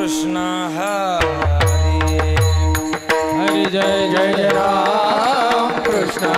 कृष्ण हरे हरे जय जय Ram Krishna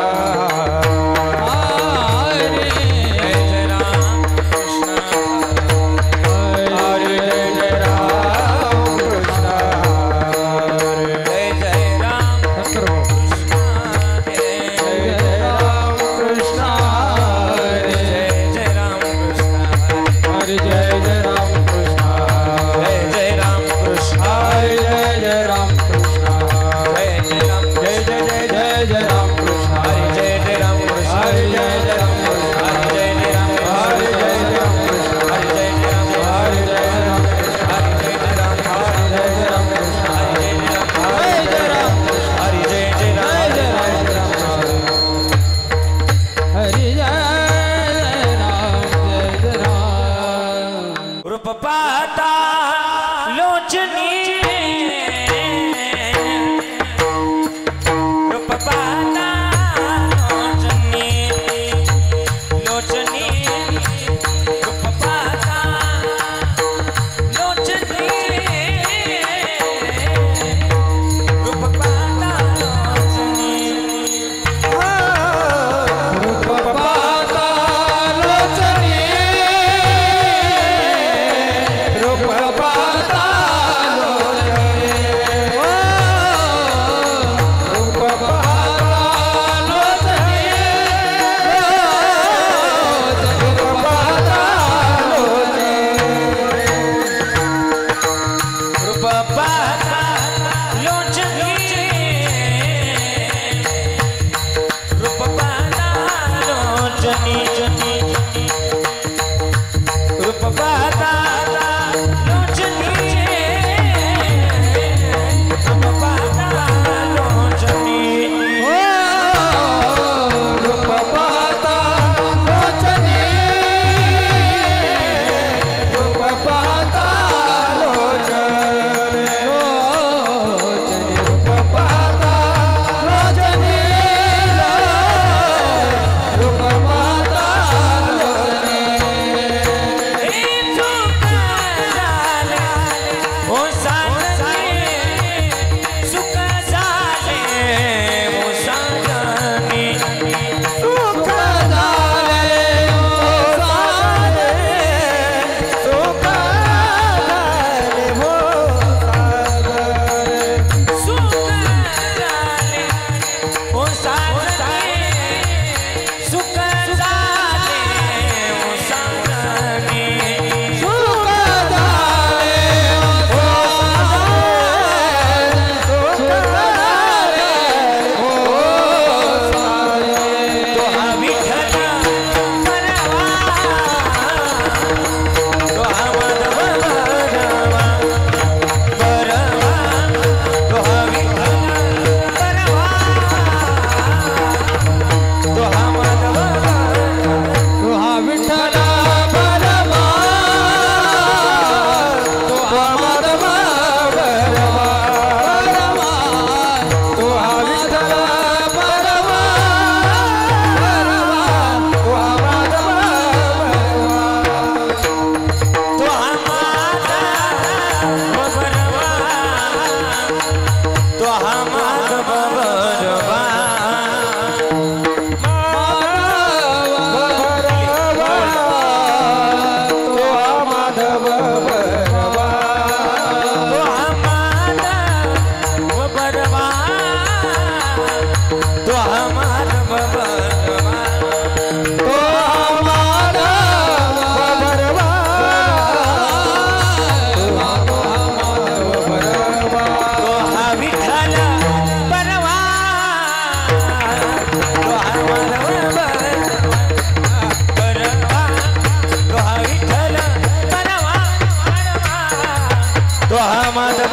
Hare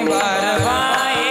बार बार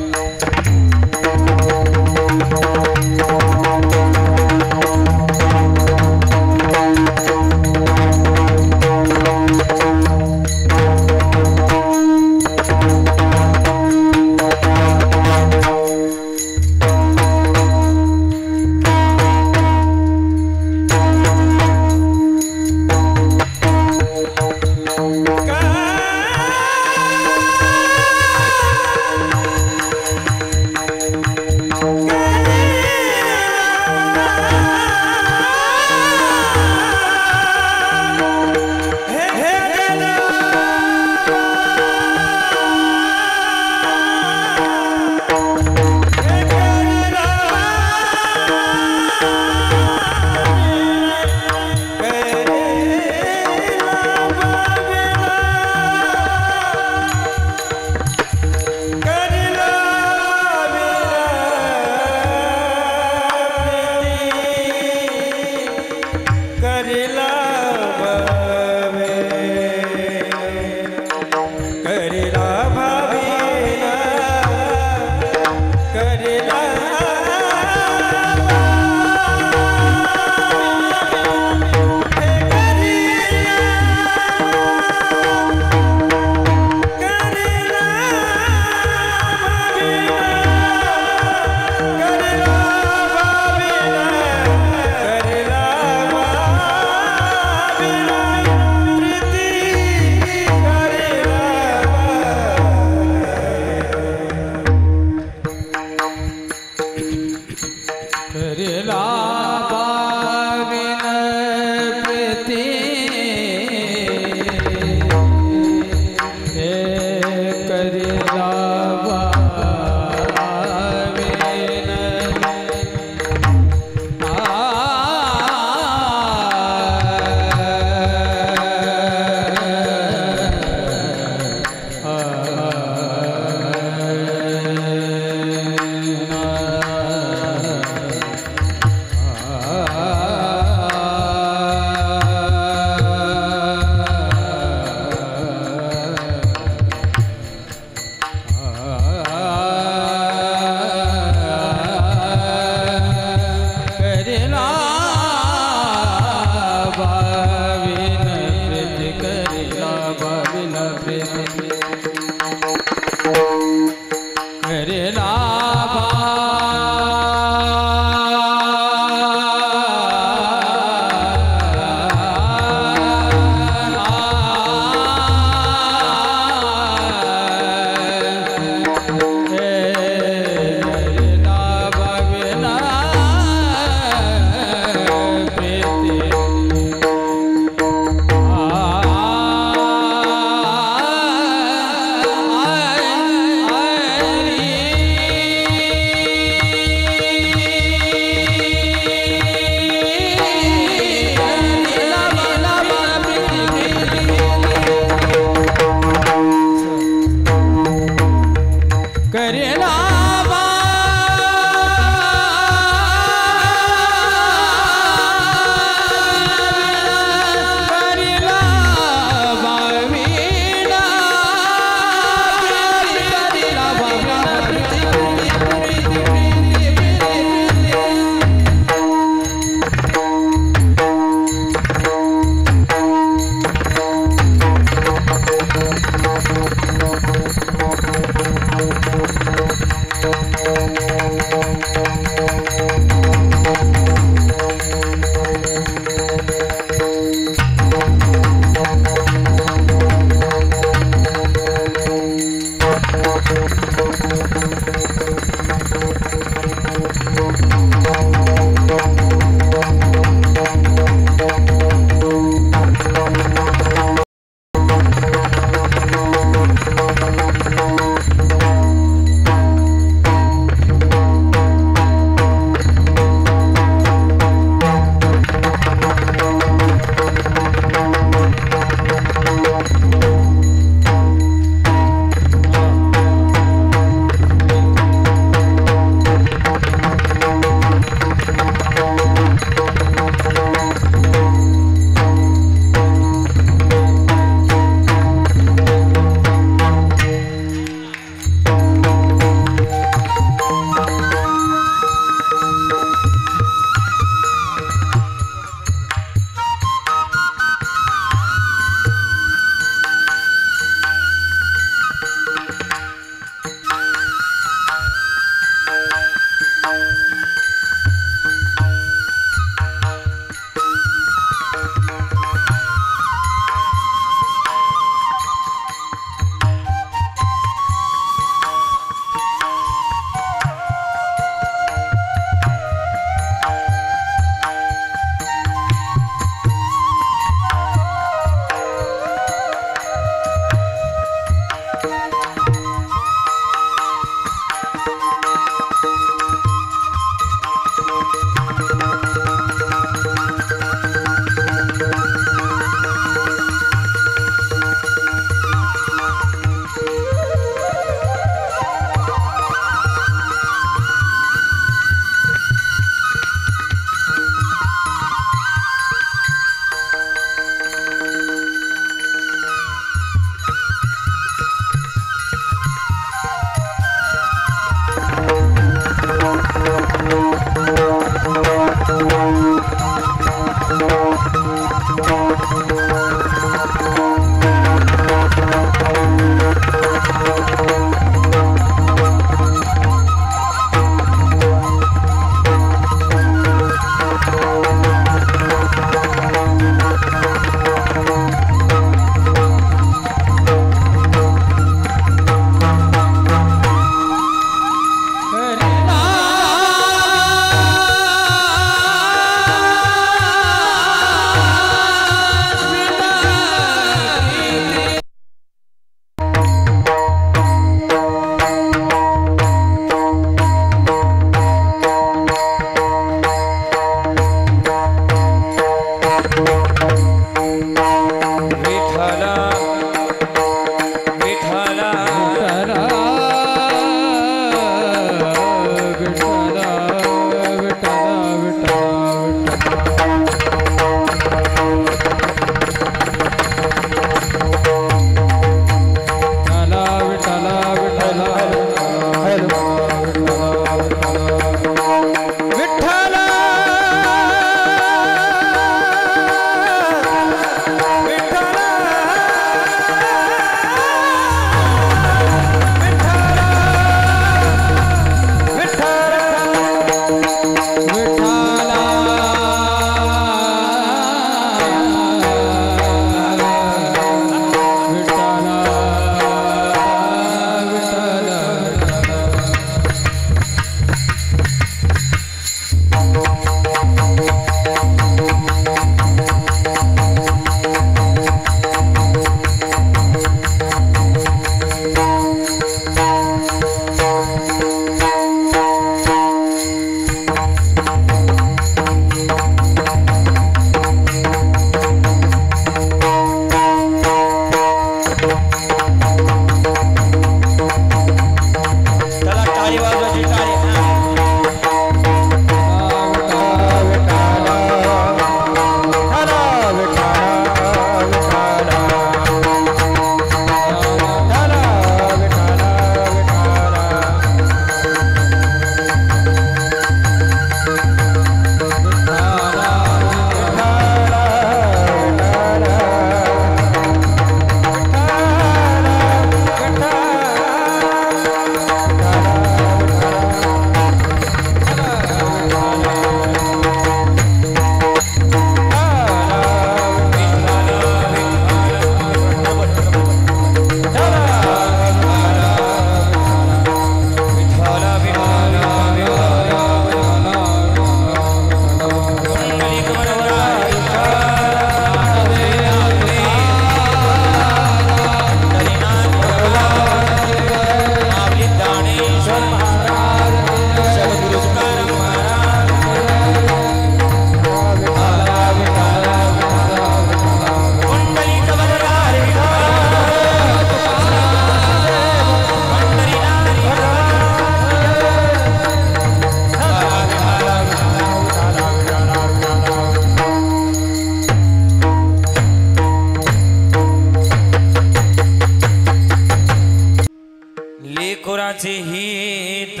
कुणाचे हित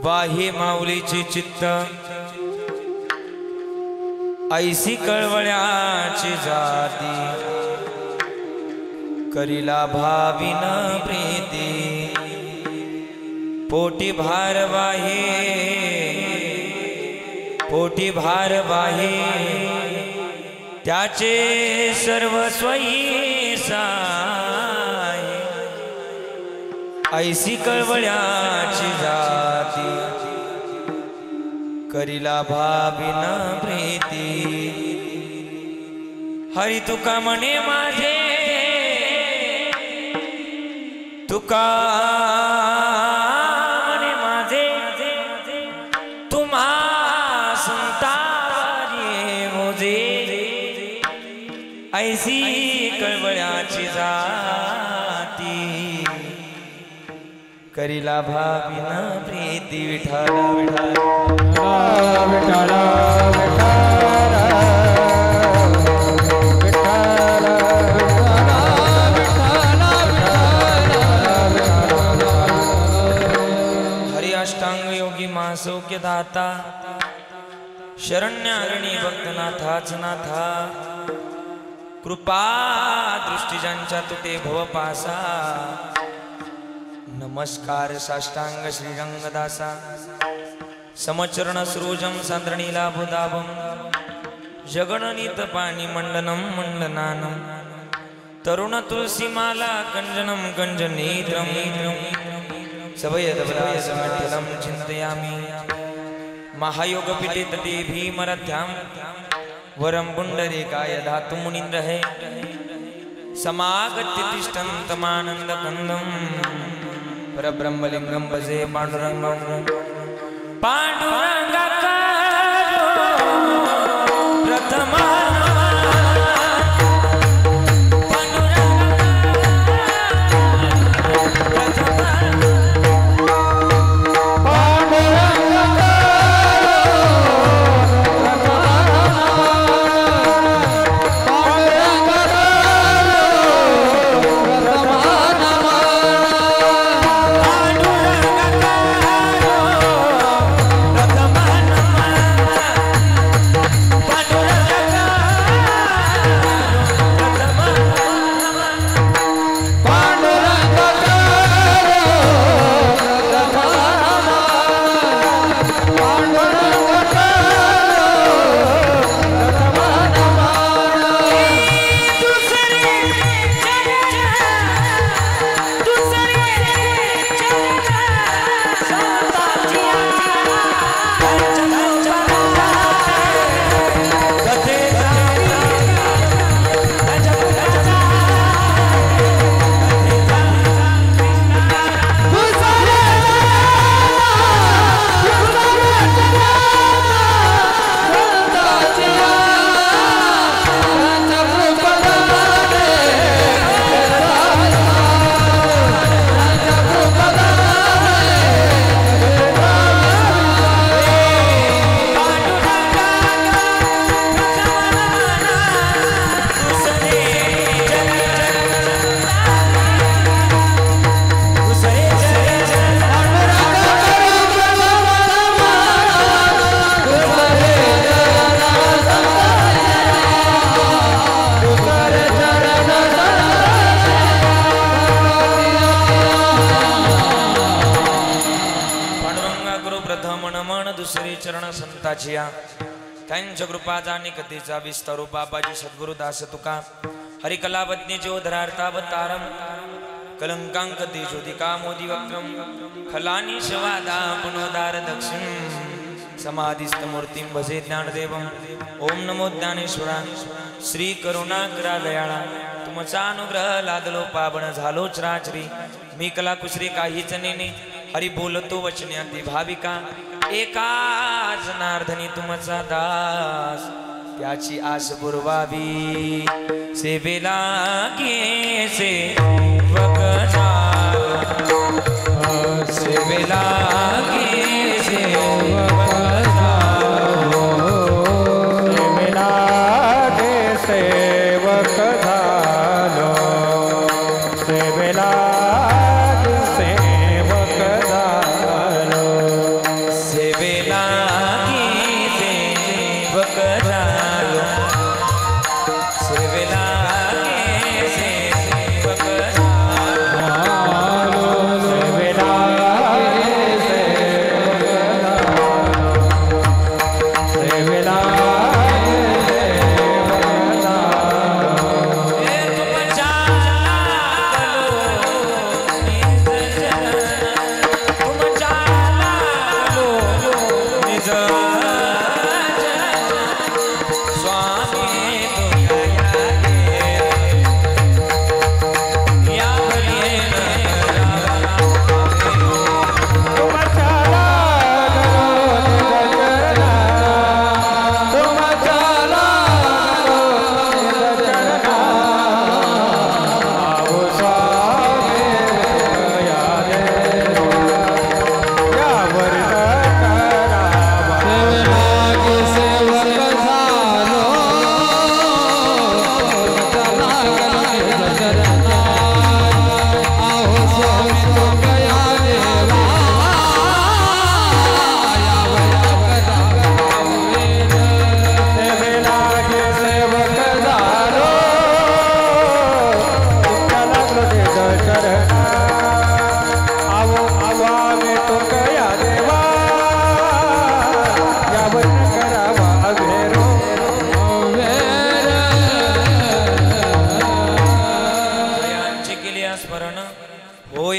वाहे माऊलीचे चित्त ऐसी कळवळ्याची जाती करीला भाविन प्रीती पोटी भार वाहे त्याचे सर्वस्वई साय ऐसी कळवळ्याची जाती करीला भाविन प्रीती हरी तुका म्हणे माझे तुका म्हणे माझे तुम्हा संतारी मोजे ऐसी कळवळ्याची जाती करीला भाविन प्रीती विठाला विठाला हरि अष्टांग योगी महासौख्य दाता शरण्यारणी भक्तनाथाच नाथा कृपा दृष्टी ज्यांच्या तुटे भवपासा नमस्कार साष्टांग श्रीरंगदासा समचरण सरोजम सांद्रणीला बुदाभम जगणनीत पाणी मंडनम मंडनानम तरुण तुलसीमाला कंजनम कंजनेत्रम सभयदवरासमठ्ठलम चिन्तयामि महायोग पीठे तटे भीमरथ्याम वरम पुंडरीकाय धातु मुनीन्द्रः समागत्य तिष्ठन्तमानंद कंदम परब्रह्मलिंगम भजे पांडुरंगम पांडुरंगाकारो प्रथमा त्यांच्या कृपा जाणे कथेचा विस्तारू बाबाजी सद्गुरु दास तुका हरिकलावज्ञ ज्योधरार्थावतारम कलंकांक तेजोदिका मोदी वक्रम खलानी शवादा पुनोदार दक्षिण समाधिस्थ मूर्तिं भजे ज्ञानदेवम ओम नमो ज्ञानेश्वरा श्री करुणाकरा दयाळा तुमचा अनुग्रह लादलो पावन झालो चराचरी मी कला कुसरी काहीच नेने हरि बोलतो वचन्याती भाविका एका जनार्दनी तुमचा दास त्याची आस पुरवावी सेवेला गे सेवक सेवेला गे सेवक सेवेला गे सेवक झालो सेवेला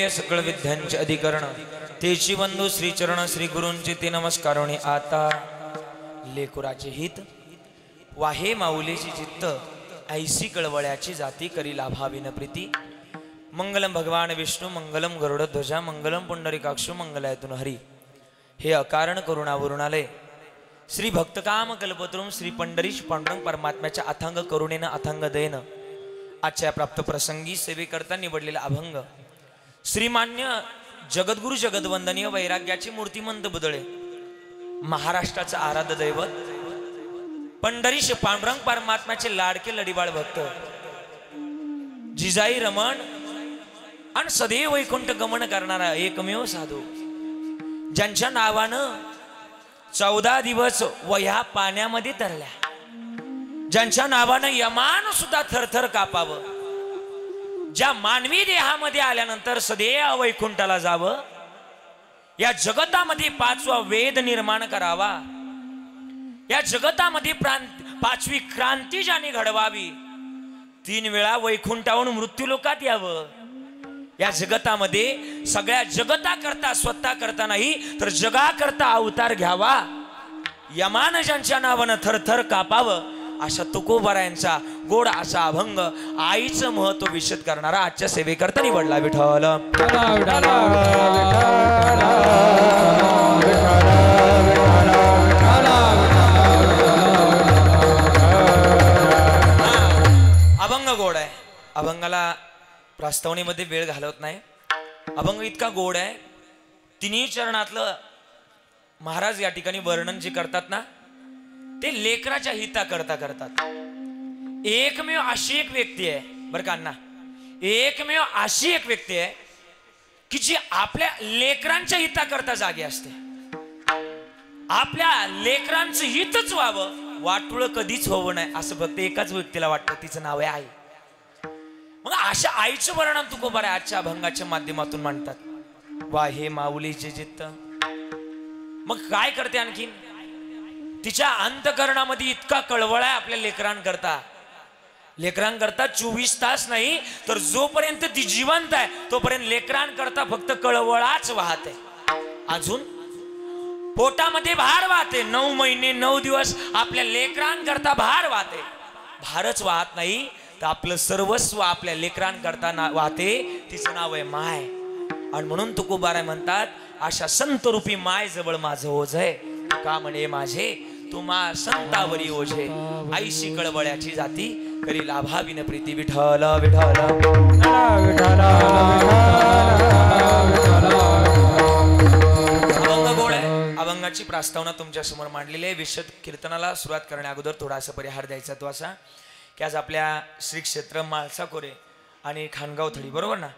वेद सकळ विद्यांचे अधिकरण तेची बंधू श्री चरण श्री गुरूंचे ते नमस्कारोनी आता लेकुराचे हित वाहे माऊलीची चित्त ऐसी कळवळ्याची जाती करी लाभाविन प्रीती मंगलम भगवान विष्णू मंगलम गरुड ध्वजा मंगलम पुंडरीकाक्षु मंगलायतुन हरी। हे अकारण करुणावरुणालय श्री भक्तकाम कल्पतरुम श्री पंढरीश पांडुरंग परमात्म्याच्या अथांग करुणेनं अथांग दयेनं आजच्या प्राप्त प्रसंगी सेवेकरता निवडलेला अभंग श्रीमान्य जगद्गुरु जगदवंदनीय वैराग्याची मूर्तिमंत बुदळे महाराष्ट्राचं आराध्य दैवत पंढरीश पांडुरंग परमात्म्याचे लाडके लढीबाळ भक्त जिजाई रमण आणि सदैव वैकुंठ गमन करणारा एकमेव साधू ज्यांच्या नावानं 14 दिवस वह्या पाण्यामध्ये तरल्या, ज्यांच्या नावानं यमान सुद्धा थरथर कापावं, ज्या मानवी देहामध्ये आल्यानंतर सदैव वैकुंठाला जावं, या जगतामध्ये 5वा वेद निर्माण करावा, या जगतामध्ये 5वी क्रांती ज्याने घडवावी, 3 वेळा वैकुंठावरून मृत्यूलोकात यावं, या जगतामध्ये सगळ्या जगता करता स्वतः करता नाही तर जगा करता अवतार घ्यावा, यमान ज्यांच्या नावानं थरथर कापावं अशा तुकोबारायांचा गोड असा अभंग आईचं महत्व विशद करणारा आजच्या सेवेकरता निवडला विठ्ठल। अभंग गोड आहे, अभंगाला प्रास्तावनेमध्ये वेळ घालवत नाही, अभंग इतका गोड आहे। तिन्ही चरणातलं महाराज या ठिकाणी वर्णन जे करतात ना ते लेकराच्या हिता करता करतात। एकमेव अशी एक व्यक्ती आहे बरं का अण्णा, एकमेव अशी एक व्यक्ती आहे की जी आपल्या लेकरांच्या हिता करता जागी असते, आपल्या लेकरांचं हितच व्हावं, वाटुळ कधीच होवं नाही असं फक्त एकाच व्यक्तीला वाटतं, तिचं नाव आहे आई। मग अशा आईचं वर्णन तुकोबारा आजच्या अभंगाच्या माध्यमातून म्हणतात। वा हे माऊलीचे चित्त, मग काय करते आणखीन, तिच्या अंतकरणामध्ये इतका कळवळ आहे आपल्या लेकरांकरता, लेकरांकरता 24 तास नाही तर जोपर्यंत ती जिवंत आहे तोपर्यंत लेकरांकरता फक्त कळवळाच वाहते। अजून पोटामध्ये भार वाहते, 9 महिने 9 दिवस आपल्या लेकरांकरता भार वाहते, भारच वाहत नाही तर आपलं सर्वस्व आपल्या लेकरांकरता वाहते, तिचं नाव आहे माय। आणि म्हणून तुकोबाराय म्हणतात अशा संत रूपी माय जवळ माझं ओझ आहे, का म्हणे माझे तुम्हा संतावरी ओझे, आईशी कळवळ्याची जाती करी लाभाविन प्रीती विठ्ठल विठ्ठल। अभंग गोड आहे, अभंगाची प्रास्तावना तुमच्या समोर मांडलेली आहे। विशद कीर्तनाला सुरुवात करण्या अगोदर थोडासा परिहार द्यायचा तो असा की आज आपल्या श्री क्षेत्र माळसाकोरे आणि खानगाव थडी बरोबर ना,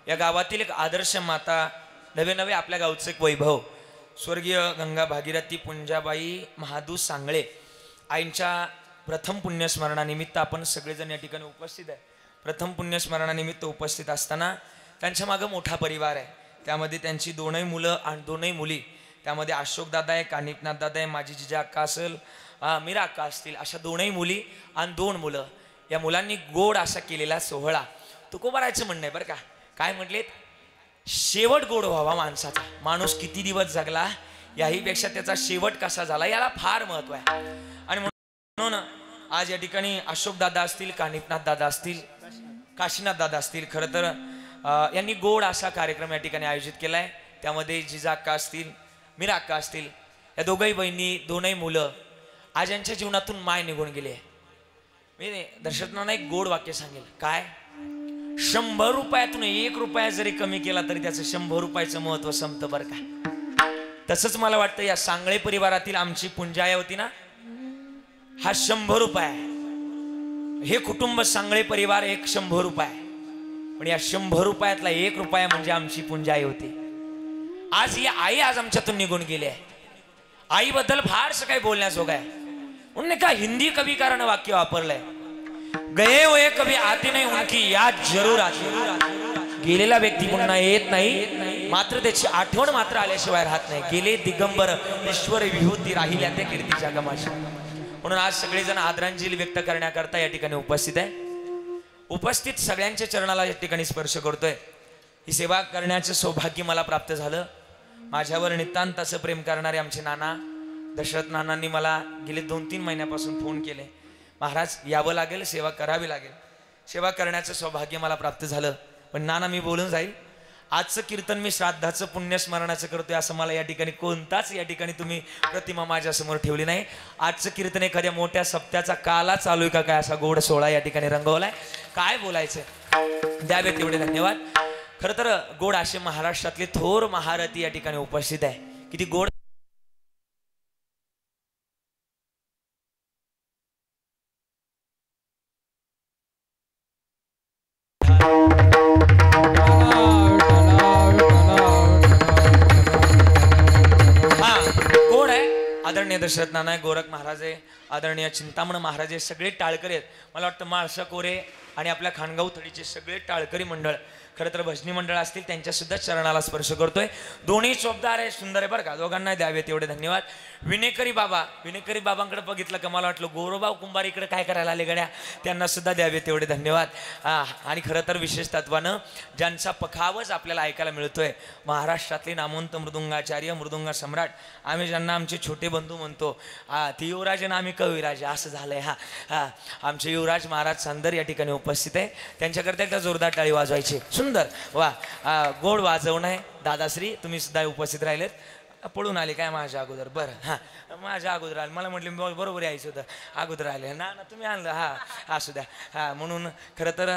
या गावातील एक आदर्श माता, नवे नवे आपल्या गावचं एक वैभव, स्वर्गीय गंगा भागीरथी पुंजाबाई महादू सांगळे आईंच्या प्रथम पुण्यस्मरणानिमित्त आपण सगळेजण या ठिकाणी उपस्थित आहे। प्रथम पुण्यस्मरणानिमित्त उपस्थित असताना त्यांच्या मागे मोठा परिवार आहे, त्यामध्ये त्यांची 2 मुलं आणि 2 मुली, त्यामध्ये अशोक दादा आहे, कानिपनाथ दादा आहे, माझी जिजा अक्का असेल, मीरा अक्का असतील, अशा 2 मुली आणि 2 मुलं, या मुलांनी गोड असा केलेला सोहळा तुकोबारायचं म्हणणं आहे बरं का। काय म्हटलेत, शेवट गोड व्हावा माणसाचा, माणूस किती दिवस जगला याही पेक्षा त्याचा शेवट कसा झाला याला फार महत्व आहे। आणि म्हणून आज या ठिकाणी अशोक दादा असतील, कानिपनाथ दादा असतील, काशीनाथ दादा असतील, खरं तर यांनी गोड असा कार्यक्रम या ठिकाणी आयोजित केलाय। त्यामध्ये जिजा अक्का असतील, मीरा अक्का असतील, या दोघही बहिणी 2 मुलं आज यांच्या जीवनातून माय निघून गेली आहे। मी दर्शकांना एक गोड वाक्य सांगेल, काय 100 रुपयातून 1 रुपया जरी कमी केला तरी त्याचं 100 रुपयाचं महत्व संपतं बरं का। तसंच मला वाटतं या सांगळे परिवारातील आमची पुंजाई होती ना, हा 100 रुपये, हे कुटुंब सांगळे परिवार एक 100 रुपये, पण या 100 रुपयातला 1 रुपया म्हणजे आमची पुंजाई होती। आज ही आई आज आमच्यातून निघून गेली आहे। आईबद्दल फारसं काही बोलण्याजोग आहे। उन्होंने कहा हिंदी कविकारानं वाक्य वापरलंय, गए हुए कभी आते नहीं उनकी याद जरूर आती। गेलेला व्यक्ती पुन्हा येत नाही, मात्र त्याची आठवण मात्र आल्याशिवाय राहत नाही। गेले दिगंबर ईश्वर विभूती राहिल्या त्या कीर्तीच्या गमाशी। म्हणून आज सगळेजण आदरांजली व्यक्त करण्याकरता या ठिकाणी उपस्थित आहे। उपस्थित सगळ्यांच्या चरणाला या ठिकाणी स्पर्श करतोय। ही सेवा करण्याचं सौभाग्य मला प्राप्त झालं। माझ्यावर नितांत असं प्रेम करणारे आमचे नाना दशरथ नानांनी मला गेले 2-3 महिन्यापासून फोन केले, महाराज यावं लागेल, सेवा करावी लागेल। सेवा करण्याचं सौभाग्य मला प्राप्त झालं। पण नाना मी बोलून जाईल, आजचं कीर्तन मी श्राद्धाचं पुण्यस्मरणाचं करतोय असं मला या ठिकाणी कोणताच या ठिकाणी तुम्ही प्रतिमा माझ्यासमोर ठेवली नाही। आजचं कीर्तन एखाद्या मोठ्या सप्त्याचा काला चालू आहे का काय असा गोड सोहळा या ठिकाणी रंगवलाय। काय बोलायचं, द्यावे तेवढे धन्यवाद। खरं तर गोड असे महाराष्ट्रातले थोर महारथी या ठिकाणी उपस्थित आहे। किती गोड आदरणीय दशरथ नाना, गोरख महाराज आहे, आदरणीय चिंतामण महाराज आहे, सगळे टाळकरी आहेत। मला वाटतं माळसा कोरे आणि आपल्या खानगाव थडीचे सगळे टाळकरी मंडळ, खरं तर भजनी मंडळ असतील त्यांच्या सुद्धा चरणाला स्पर्श करतोय। दोन्ही शोभदार आहे, सुंदर आहे बरं का, दोघांना द्यावे तेवढे धन्यवाद। विनेकरी बाबांकडे बघितलं का मला वाटलं गोरोबाव कुंभार इकडे काय करायला आले गड्या, त्यांना सुद्धा द्यावे तेवढे धन्यवाद। आणि खरं तर विशेष तत्वानं ज्यांचा पखावज आपल्याला ऐकायला मिळतोय, महाराष्ट्रातले नामवंत मृदुंगाचार्य, मृदुंग सम्राट, आम्ही ज्यांना आमचे छोटे बंधू म्हणतो, ते युवराज आणि आम्ही कविराज असं झालंय। आमचे युवराज महाराज सांदर या ठिकाणी उपस्थित आहे, त्यांच्याकरता एकदा जोरदार टाळी वाजवायची। सुंदर वा, गोड वाजवणं आहे। दादाश्री तुम्ही सुद्धा उपस्थित राहिलेत, पळून आले काय माझ्या अगोदर? बरं, माझ्या अगोदर आले, मला म्हटले बरोबर यायचं होतं, अगोदर आले ना तुम्ही आणलं, असू द्या। म्हणून खरं तर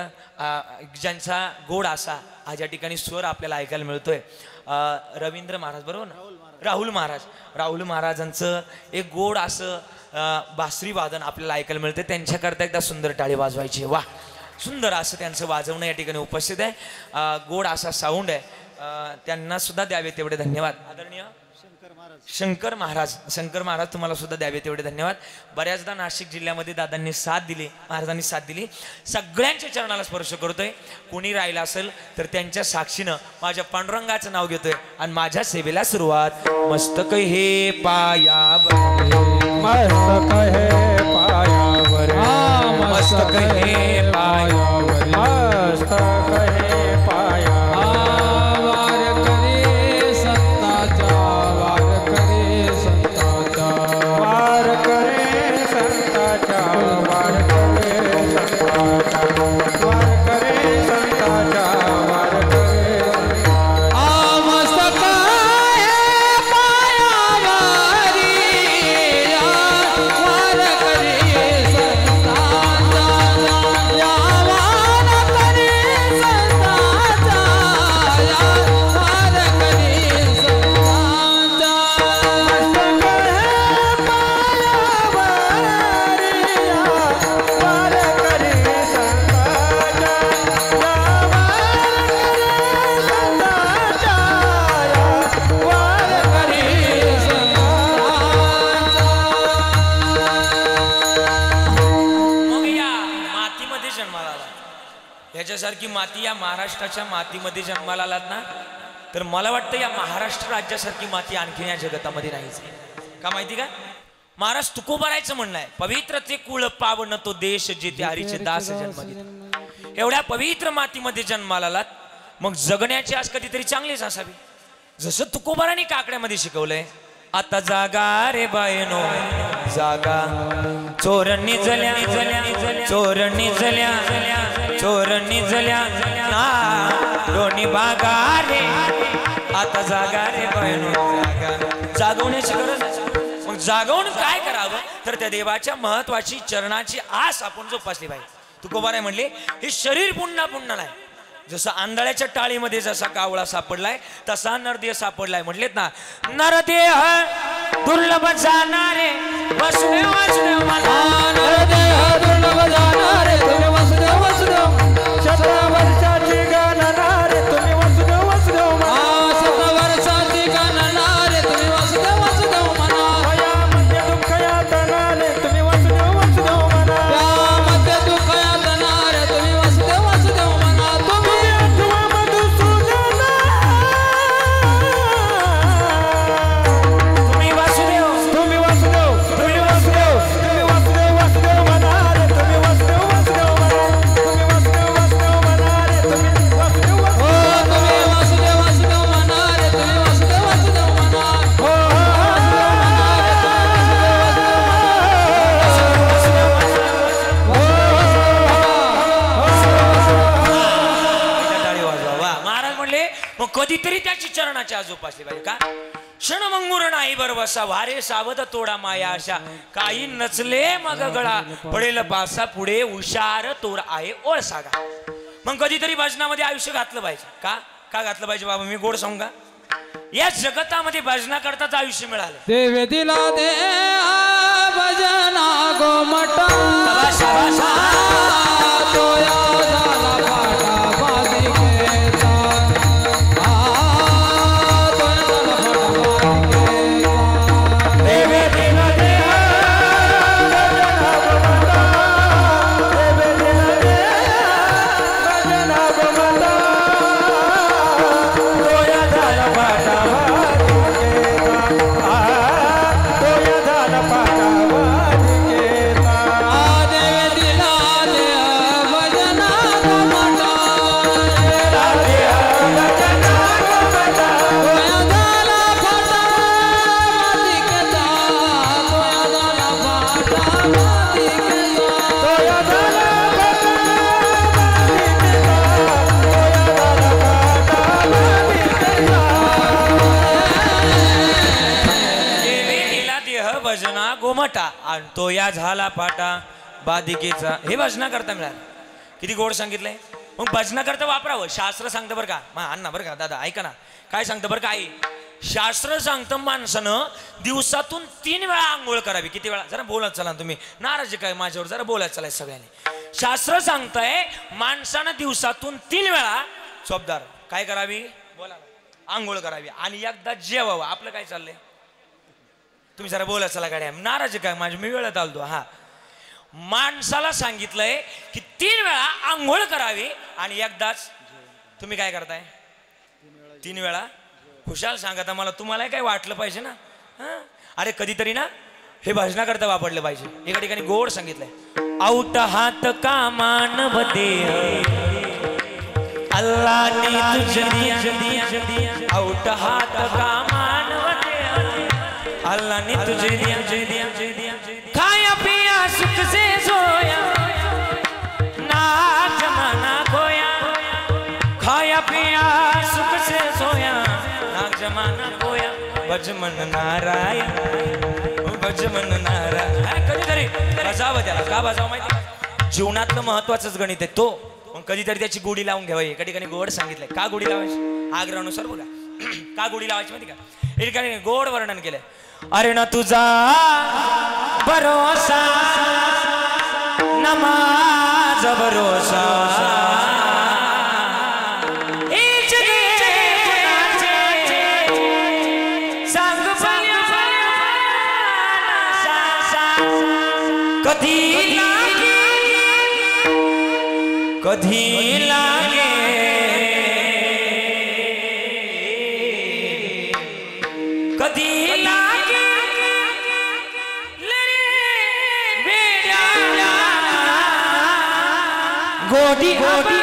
ज्यांचा गोड असा आज या ठिकाणी स्वर आपल्याला ऐकायला मिळतोय, रवींद्र महाराज बरोबर ना, राहुल महाराजांचं एक गोड असं बासरी वादन आपल्याला ऐकायला मिळतं, त्यांच्याकरता एकदा सुंदर टाळी वाजवायची। वा, सुंदर असं त्यांचं वाजवणं या ठिकाणी उपस्थित आहे, गोड असा साऊंड आहे, त्यांना सुद्धा द्यावे तेवढे धन्यवाद। आदरणीय शंकर महाराज तुम्हाला सुद्धा द्यावे तेवढे धन्यवाद। बऱ्याचदा नाशिक जिल्ह्यामध्ये दादांनी साथ दिली, महाराजांनी साथ दिली, सगळ्यांच्या चरणाला स्पर्श करतोय। कोणी राहिला असेल तर त्यांच्या साक्षीनं माझ्या पांडुरंगाचं नाव घेतोय आणि माझ्या सेवेला सुरुवात। मस्तक हे पायावर, मस्तक हे पायावर, मस्तक हे पायावर, मस्तक हे पायावर, वार करे संताचा, वार करे संताचा, वार करे संताचा, वार करे संताचा, वार करे संताचा, वार करे संताचा। मस्तक हे पायावरी, वार करे संताचा, वार करे संताचा, वार करे संताचा। ह्याच्यासारखी माती या महाराष्ट्राच्या मातीमध्ये जन्माला आलात ना, तर मला वाटतं या महाराष्ट्र राज्यासारखी माती आणखीन या जगतामध्ये नाहीच। का माहिती का, महाराज तुकोबारायचं म्हणणं आहे, पवित्र ते कुळ पावन तो देश जेथे हरीचे दास जन्म। एवढ्या पवित्र मातीमध्ये जन्माला आलात, मग जगण्याची आज कधीतरी चांगलीच असावी। जसं तुकोबाराने काकड्यामध्ये शिकवलंय, आता जागा रे बायनो जागा, चोरणी जल्या चोरणी जल्या चोरणी जल्या ना दोन्ही बागा रे, आता जागा रे बायनो जागा। जागवण्याची गरज आहे, मग जागवून काय करावं तर त्या देवाच्या महत्वाची चरणाची आस आपण जोपासली पाहिजे। तुकोबाराय म्हणले, हे शरीर पुन्हा पुन्हा नाही, जसं आंधळ्याच्या टाळीमध्ये जसा कावळा सापडलाय तसा नरदेह सापडलाय। म्हटलेत ना, नरदेह दुर्लभ जाणारे वसुदेव वसुदेव मला, नरदेह दुर्लभ जाणारे तुम्ही वसुदेव वसुदेव, शतवर्षाची गणनारे तुम्ही वसुदेव वसुदेव म्हणा, शतवर्षाची गणनारे तुम्ही वसुदेव वसुदेव म्हणा, वयामध्ये दुःख यातनारे तुम्ही वसुदेव वसुदेव म्हणा, त्यामध्ये दुःख यातनारे तुम्ही वसुदेव वसुदेव म्हणा। तुम्ही आठवा मधुसूदन, तुम्ही वासुदेव तुम्ही वसुदेव, तुम्ही वसुदेव, तुम्ही वसुदेव वसुदेव म्हणा रे, तुम्ही वसुदेव वसुदेव म्हणा। कधीतरी त्याची चरणाची आज जोपासली पाहिजे का. क्षण मंगूर नाही बरबसा वारे सावध तोडा माया अशा काही नचले मग गळा पडेल पासा पुढे हुशार तोर आहे ओळ सागा. मग कधीतरी भजनामध्ये आयुष्य घातलं पाहिजे का. का घातलं पाहिजे बाबा मी गोड सांगू का. या जगतामध्ये भजना करताच आयुष्य मिळालं. देवे दिला दे भजना गोमटा तोया झाला फाटा बालिकेचा. तोया झाला फाटा बालिकेचा. देवे दिला दे भजना गोमटा, देवे दिला दे भजना गोमटा, तोया झाला फाटा बालिकेचा, तोया झाला फाटा बालिकेचा. देवे दिला दे भजना गोमटा तोया झाला फाटा बालिकेचा. तोया झाला फाटा बालिकेचा. देवीला देह भजना गोमटा आणि तो या झाला पाटा बाधिकेचा. हे भजना करता मिळालं. किती गोड सांगितलंय. मग भजना करता वापरावं. शास्त्र सांगतं बरं का अण्णा बरं का दादा ऐका ना काय सांगतं बरं का आई. शास्त्र सांगतं माणसानं दिवसातून 3 वेळा आंघोळ करावी. किती वेळा जरा बोलत चला तुम्ही नाराज काय माझ्यावर जरा बोलत चला सगळ्यांनी. शास्त्र सांगतंय माणसानं दिवसातून 3 वेळा चोपदार काय करावी बोला आंघोळ करावी आणि एकदा जेवावं. आपलं काय चाललंय तुम्ही जरा बोला चला गाड्या नाराज काय माझी मी वेळात आलतो. हा माणसाला सांगितलंय की 3 वेळा आंघोळ करावी आणि एकदाच तुम्ही काय करताय 3 वेळा. खुशाल सांगता मला तुम्हाला काय वाटलं पाहिजे ना. अरे कधीतरी ना हे भजना करता वापरलं पाहिजे. एका ठिकाणी गोड सांगितलंय आउट हात का मानव देह अल्लाह ने तुझे दिया आउट हात का मानव देह अल्लाह ने तुझे दिया खाया पिया सुख से सोया ना जमाना खोया. खाया पिया सुख से सोया ना जमाना खोया. भजमन नारायण भजमन नारायण. कधीतरी बजावं त्याला का बजावं माहिती. जीवनातलं महत्वाचंच गणित आहे तो. मग कधीतरी त्याची गोडी लावून घ्यावी. एका ठिकाणी गोड सांगितलंय का गोडी लावायची आग्रहानुसार बघा. का गोडी लावायची माहिती का. एका ठिकाणी गोड वर्णन केलंय. अरे ना तुझा भरोसा नमाज भरोसा कधी लागे कधी लागे गोडी गोडी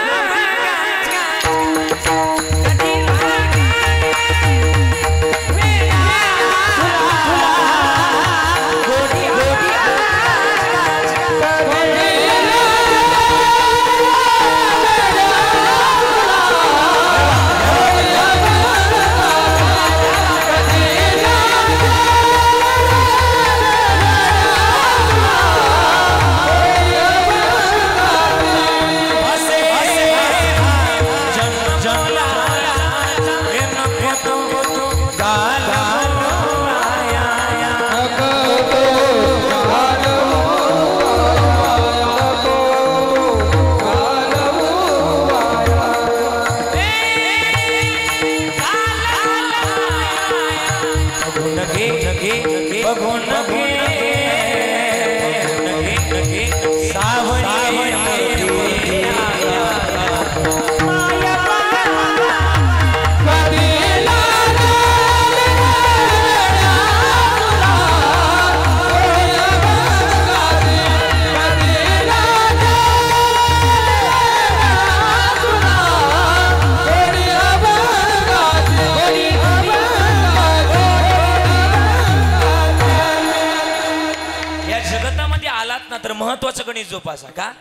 तर महत्वाचं गणित जोपासा का.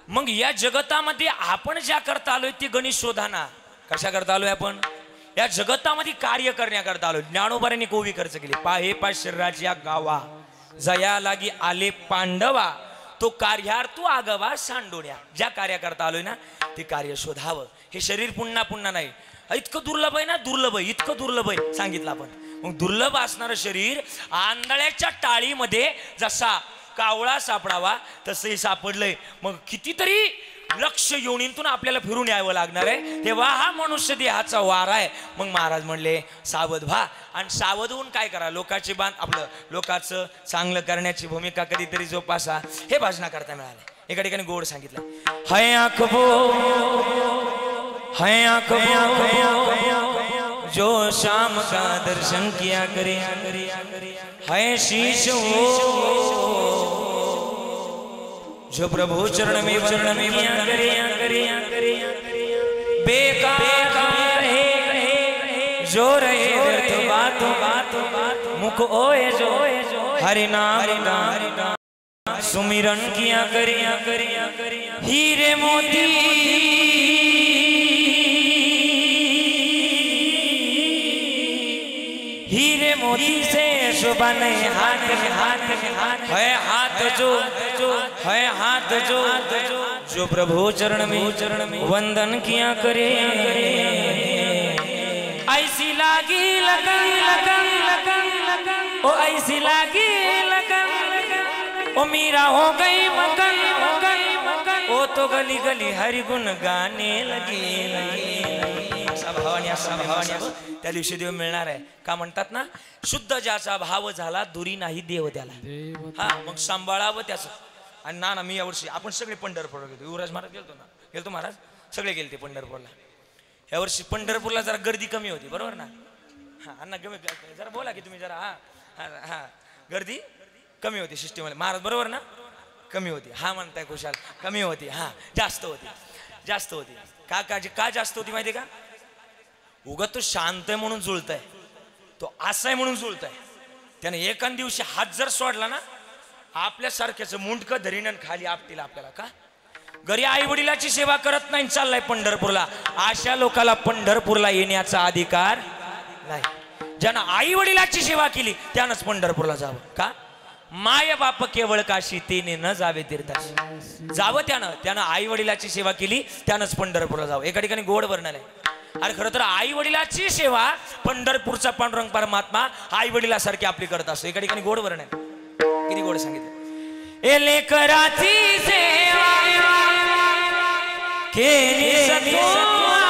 मग या जगतामध्ये आपण ज्या करता आलोय ते गणित शोधा ना. कशा करता आलोय आपण या जगतामध्ये कार्य करण्याकरता आलो. ज्ञानोबाऱ्यांनी कोवी खर्च केली. पाहे पा शरीराच्या गावा जया लागी आले पांडवा, तो कार्यार्थू आगवा सांडोण्या. ज्या कार्याकरता आलोय ना ते कार्य शोधावं. हे शरीर पुन्हा पुन्हा नाही. इतकं दुर्लभ आहे ना, दुर्लभ आहे, इतकं दुर्लभ आहे सांगितलं आपण. मग दुर्लभ असणारं शरीर आंधळ्याच्या टाळीमध्ये जसा कावळा सापडावा तसंही सापडलंय. मग कितीतरी लक्ष योनीतून आपल्याला फिरून यावं लागणार आहे, तेव्हा हा मनुष्य देहाचा वार आहे. मग महाराज म्हणले सावध व्हा. आणि सावध होऊन काय करा, लोकांचे बांध आपलं लोकांचं चांगलं करण्याची भूमिका कधीतरी जोपासा. हे भाषणा करता मिळालं. एका ठिकाणी गोड सांगितलं. है आखबो है आखबो जो शाम का दर्शन किया करे, है शीश जो प्रभु चरण में किया करे, बेकार है जो रहे व्यर्थ बातों मुख ओए जो हरि नाम सुमिरन किया करे, हीरे मोती हीरे मोती से शोभा नहीं हाथ है हाथ जो है हाथ जो प्रभु चरण में वंदन किया करे, ऐसी लागी लगन ओ ऐसी लागी लगन ओ मीरा हो गई मगन ओ तो गली गली हरि गुण गाने लगी. त्या दिवशी देव मिळणार आहे. का म्हणतात ना, शुद्ध ज्याचा भाव झाला दुरी नाही देव त्याला. हा मग सांभाळावं त्याचं. आणि ना मी यावर्षी आपण सगळे पंढरपूरला गेलो. युवराज महाराज गेलतो महाराज सगळे गेलते पंढरपूरला. यावर्षी पंढरपूरला जरा गर्दी कमी होती बरोबर ना. हा अण्णा कमी जरा बोला की तुम्ही जरा. हा हा गर्दी कमी होती सिस्टीम महाराज बरोबर ना. कमी होती हा म्हणताय खुशाल. कमी होती हा जास्त होती. का जास्त होती माहिती का. उगत तो शांत आहे म्हणून जुळताय, तो असा आहे म्हणून जुळताय. त्याने एका दिवशी हात जर सोडला ना आपल्यासारख्याच मुंडकं धरीन खाली आपटीला आपल्याला. का घरी आई वडिलाची सेवा करत नाही चाललाय पंढरपूरला. अशा लोकांना पंढरपूरला येण्याचा अधिकार नाही. ज्यानं आई वडिलाची सेवा केली त्यानंच पंढरपूरला जावं. का माय बाप केवळ काशी तेने न जावे तीर्थाशी. जावं त्यानं आई वडिलाची सेवा केली त्यानंच पंढरपूरला जावं. एका ठिकाणी गोड वर्णन आहे. अरे खरं तर आई वडिलाची सेवा पंढरपूरचा पांडुरंग परमात्मा आई वडिलासारखी आपली करत असतो. एका ठिकाणी गोड वर्णन आहे. किती गोड सांगितलं. ए लेकराची सेवा केली सतुआ,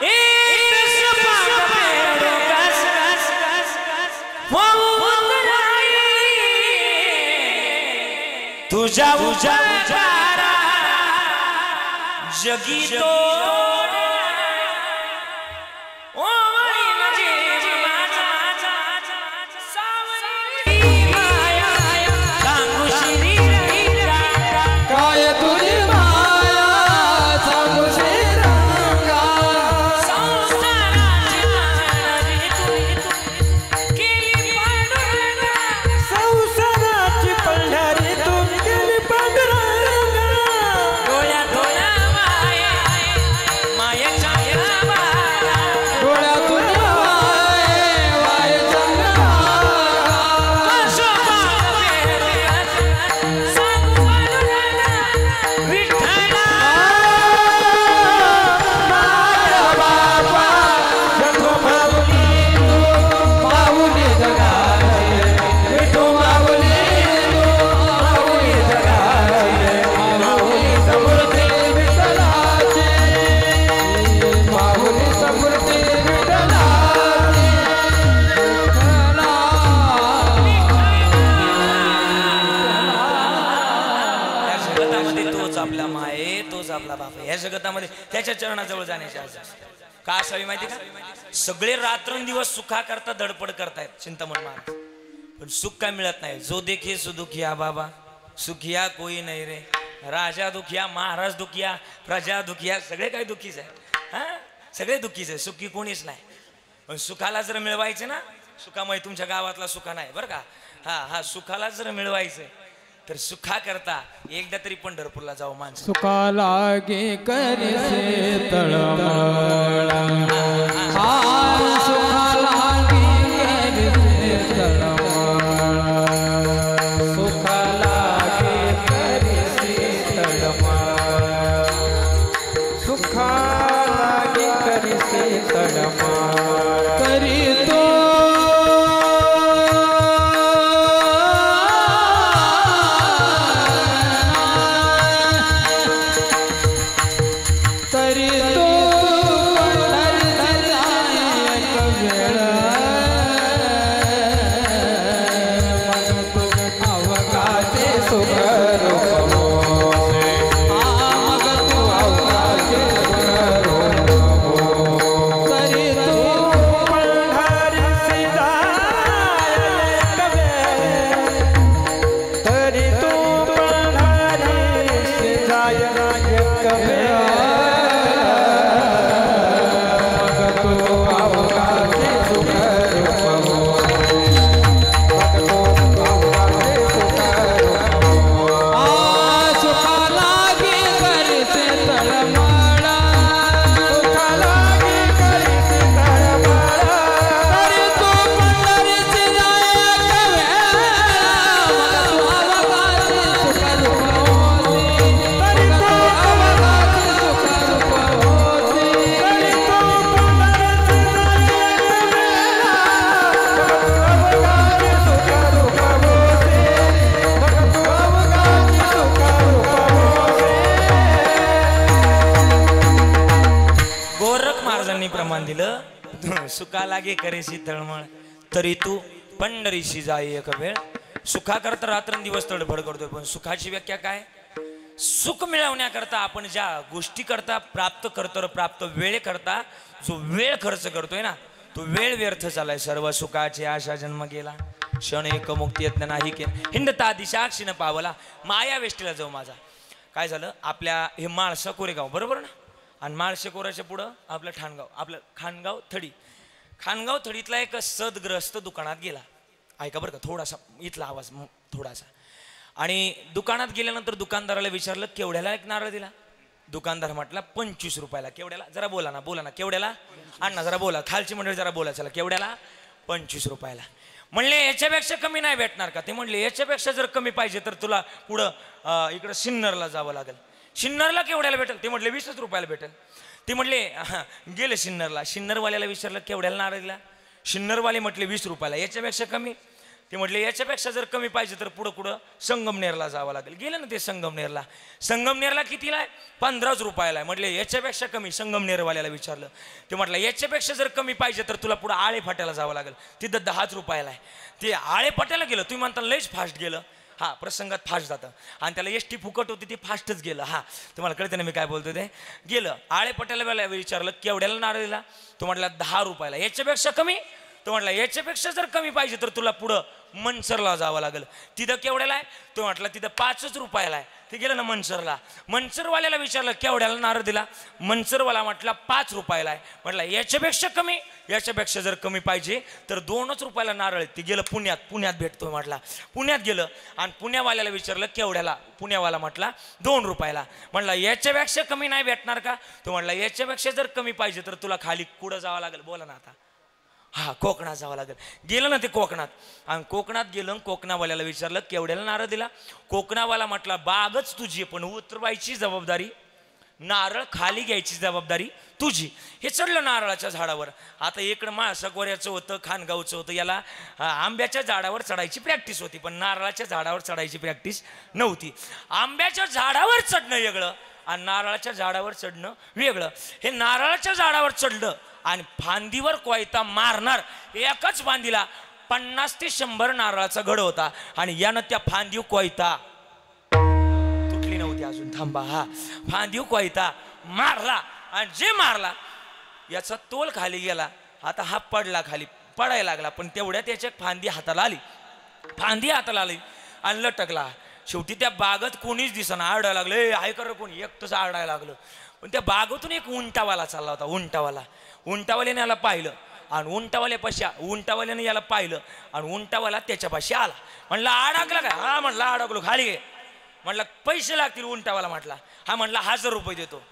एक सपाट पेडो कस तुझा उजारा जगी तोड ओ काय तुझी माया सांगू श्रीरंगा, संसाराची पंढरी तुम्ही केली पांडुरंगा. डोळ्या डोळ्या मायेच्या डोळ्या तुझ्या वाय चंद्रा, माऊली जगाचे विठू माऊली माऊली जगाचे, माऊली समृद्धी विठ्ठलाची, माऊली समृद्धी विठ्ठलाची. या जगतामध्ये तोच आपला माये तोच आपला बाप आहे. या जगतामध्ये त्याच्या चरणाजवळ जाण्याची आशा असते. का असावी माहिती का. सगळे रात्रंदिवस सुखाकरता धडपड करतायत चिंतामण महाराज, पण सुख काय मिळत नाही. जो देखे सो दुखिया बाबा, सुखिया कोई नाही रे. राजा दुखिया, महाराज दुखिया, प्रजा दुखिया, सगळे काय दुःखीच आहे. हा सगळे दुःखीच आहे, सुखी कोणीच नाही. पण सुखाला जर मिळवायचं ना, सुखामुळे तुमच्या गावातला सुखा नाही बरं का. हा सुखाला जर मिळवायचं तर सुखा करता एकदा तरी पंढरपूरला जाऊ माणसं. सुखा लागे करीसे तळमळ सुखा लागे करीसे तळमळ सुखा लागे करीसे तळमळ सुखा लागे करीसे तळमळ करी तो तरी तो अवघाचे सुख रूप होसे मग तू अवघाचे सुख रूप हो तरी तो पंढरीसी जाय कवे तरी तू पंढरीसी जाय कवे मग तू अवघाचे सुख रूप होसे मग तू अवघाचे सुख रूप होसे सुखा लागे करीसे तळमळ सुखा लागे करीसे तळमळ तरी तो पंढरीची जाय कवे मग तू अवघाचे सुख रूप होसी तरी तू अवघाचे सुख रूप होसी तरी तू पंढरीसी जाय कवे मग तू अवघाचे सुख रूप होसे गोरख महाराजांनी प्रमाण दिलं सुखा लागे करेसी तळमळ तरी तू पंढरीशी जाय एक वेळ. सुखा करता रात्रंदिवस तडफड करतोय पण सुखाची व्याख्या काय? सुख मिळवण्याकरता आपण ज्या गोष्टी करता प्राप्त वेळे करता जो वेळ खर्च करतोय ना तो वेळ व्यर्थ झालाय. सर्व सुखाची आशा जन्म गेला क्षण एक मुक्ती यत्न नाही के हिंडता दिशाक्षी न पावला माया वेष्टीला जाऊ माझा. काय झालं आपल्या हे माळसा कोरेगाव बरोबर ना आणि माळशे कोराच्या पुढं आपलं ठाणगाव आपलं खानगाव थडीतला एक सदग्रस्त दुकानात गेला. ऐका बरं का थोडासा इथला आवाज थोडासा. आणि दुकानात गेल्यानंतर दुकानदाराला विचारलं केवढ्याला एक नारळ दिला. दुकानदार म्हटला 25 रुपयाला. केवढ्याला? जरा बोला ना केवढ्याला? अण्णा जरा बोला, खालची मंडळी जरा बोला चला. केवढ्याला? 25 रुपयाला. म्हणले याच्यापेक्षा कमी नाही भेटणार का? ते म्हणले याच्यापेक्षा जर कमी पाहिजे तर तुला पुढं इकडं सिन्नरला जावं लागेल. सिन्नरला केवढ्याला भेटेल? ते म्हटले 20 रुपयाला भेटेल. ते म्हटले गेले सिन्नरला. सिन्नरवाल्याला विचारलं केवढ्याला नारळ दिला? सिन्नरवाले म्हटले 20 रुपयाला. याच्यापेक्षा कमी? ते म्हटले याच्यापेक्षा जर कमी पाहिजे तर पुढं संगमनेरला जावं लागेल. गेलं ना ते संगमनेरला. संगमनेरला कितीला आहे? 15 रुपयाला आहे. म्हटले याच्यापेक्षा कमी? संगमनेरवाल्याला विचारलं. ते म्हटलं याच्यापेक्षा जर कमी पाहिजे तर तुला पुढं आळे फाट्याला जावं लागेल. तिथं 10 रुपयाला आहे. ते आळे फाट्याला गेलं. तुम्ही म्हणता लयच फास्ट गेलं. हा प्रसंगात फास्ट जातं आणि त्याला एसटी फुकट होती ती फास्टच गेलं. हा तुम्हाला कळतं ना मी काय बोलतो ते. गेलं आळे पट्याला विचारलं केवढ्याला नारळ दिला? तो म्हटला 10 रुपयाला. याच्यापेक्षा कमी? तो म्हटला याच्यापेक्षा जर कमी पाहिजे तर तुला पुढं मनसरला जावं लागेल. तिथं केवढ्याला आहे? तो म्हटला तिथं 5 रुपयाला आहे. ते गेलं ना मनसरला. मनसरवाल्याला विचारलं केवढ्याला नारळ दिला? मनसरवाला म्हटला 5 रुपयाला आहे. म्हटला याच्यापेक्षा कमी? याच्यापेक्षा जर कमी पाहिजे तर 2 रुपयाला नारळ. ते गेलं पुण्यात भेटतोय म्हटला. पुण्यात गेलं आणि पुण्यावाल्याला विचारलं केवढ्याला? पुण्यावाला म्हटला 2 रुपयाला. म्हटला याच्यापेक्षा कमी नाही भेटणार का? तो म्हटला याच्यापेक्षा जर कमी पाहिजे तर तुला खाली कुठं जावं लागेल? बोला ना आता. हा कोकणात जावं लागेल. गेलं ना ते कोकणात आणि कोकणात गेलं कोकणावाल्याला विचारलं केवढ्याला नारळ दिला? कोकणावाला म्हटला बागच तुझी पण उतरवायची जबाबदारी, नारळ खाली घ्यायची जबाबदारी तुझी. हे चढलं नारळाच्या झाडावर. आता इकडं माळसाकोऱ्याचं होतं, खानगावचं होतं. याला आंब्याच्या झाडावर चढायची प्रॅक्टिस होती पण नारळाच्या झाडावर चढायची प्रॅक्टिस नव्हती. आंब्याच्या झाडावर चढणं वेगळं आणि नारळाच्या झाडावर चढणं वेगळं. हे नारळाच्या झाडावर चढलं आणि फांदीवर कोयता मारणार. एकाच फांदीला 50 ते 100 नारळाचा घड होता आणि यानं त्या फांदीव कोयता तुटली नव्हती अजून. थांबा. हा फांदीव कोयता मारला आणि जे मारला याचा तोल खाली गेला. आता हा पडला खाली, पडायला लागला पण तेवढ्यात त्याच्या फांदी हाताला आली आणि लटकला. शेवटी त्या बागत कोणीच दिसना. आरडायला लागलं आहे कर कोणी एकटंच आरडायला लागलं. पण त्या बागेतून एक उंटावाला चालला होता. उंटावाल्याने याला पाहिलं आणि उंटावाल्याने याला पाहिलं आणि उंटावाला त्याच्यापाशी आला. म्हणला अडकला का? हा म्हणला अडकलो. खाली घे. म्हणला पैसे लागतील उंटावाला. म्हटला हा. म्हणला 1000 रुपये देतो.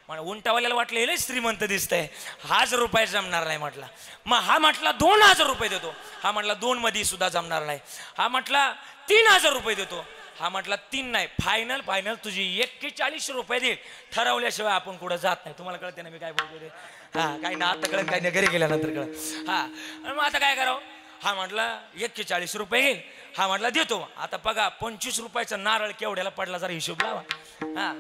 उंटावाल्याला वाटलं हे लय श्रीमंत दिसतंय, 1000 रुपये जमणार नाही. म्हटला मग हा म्हटला 2000 रुपये देतो. हा म्हटला 2 मध्ये सुद्धा जमणार नाही. हा म्हटला 3000 रुपये देतो. हा म्हटला 3 नाही, फायनल तुझी 41 रुपये दे. ठरवल्याशिवाय आपण कुठं जात नाही. तुम्हाला कळते ना मी काय बोलतो ते? हा काही ना आता कळत, काही नाही घरी गेल्यानंतर कळत. हा मग आता काय करावं? हा म्हटला 41 रुपये घेईल. हा म्हटला देतो. आता बघा 25 रुपयाचा नारळ केवढ्याला पडला जरा हिशोब लावा. हा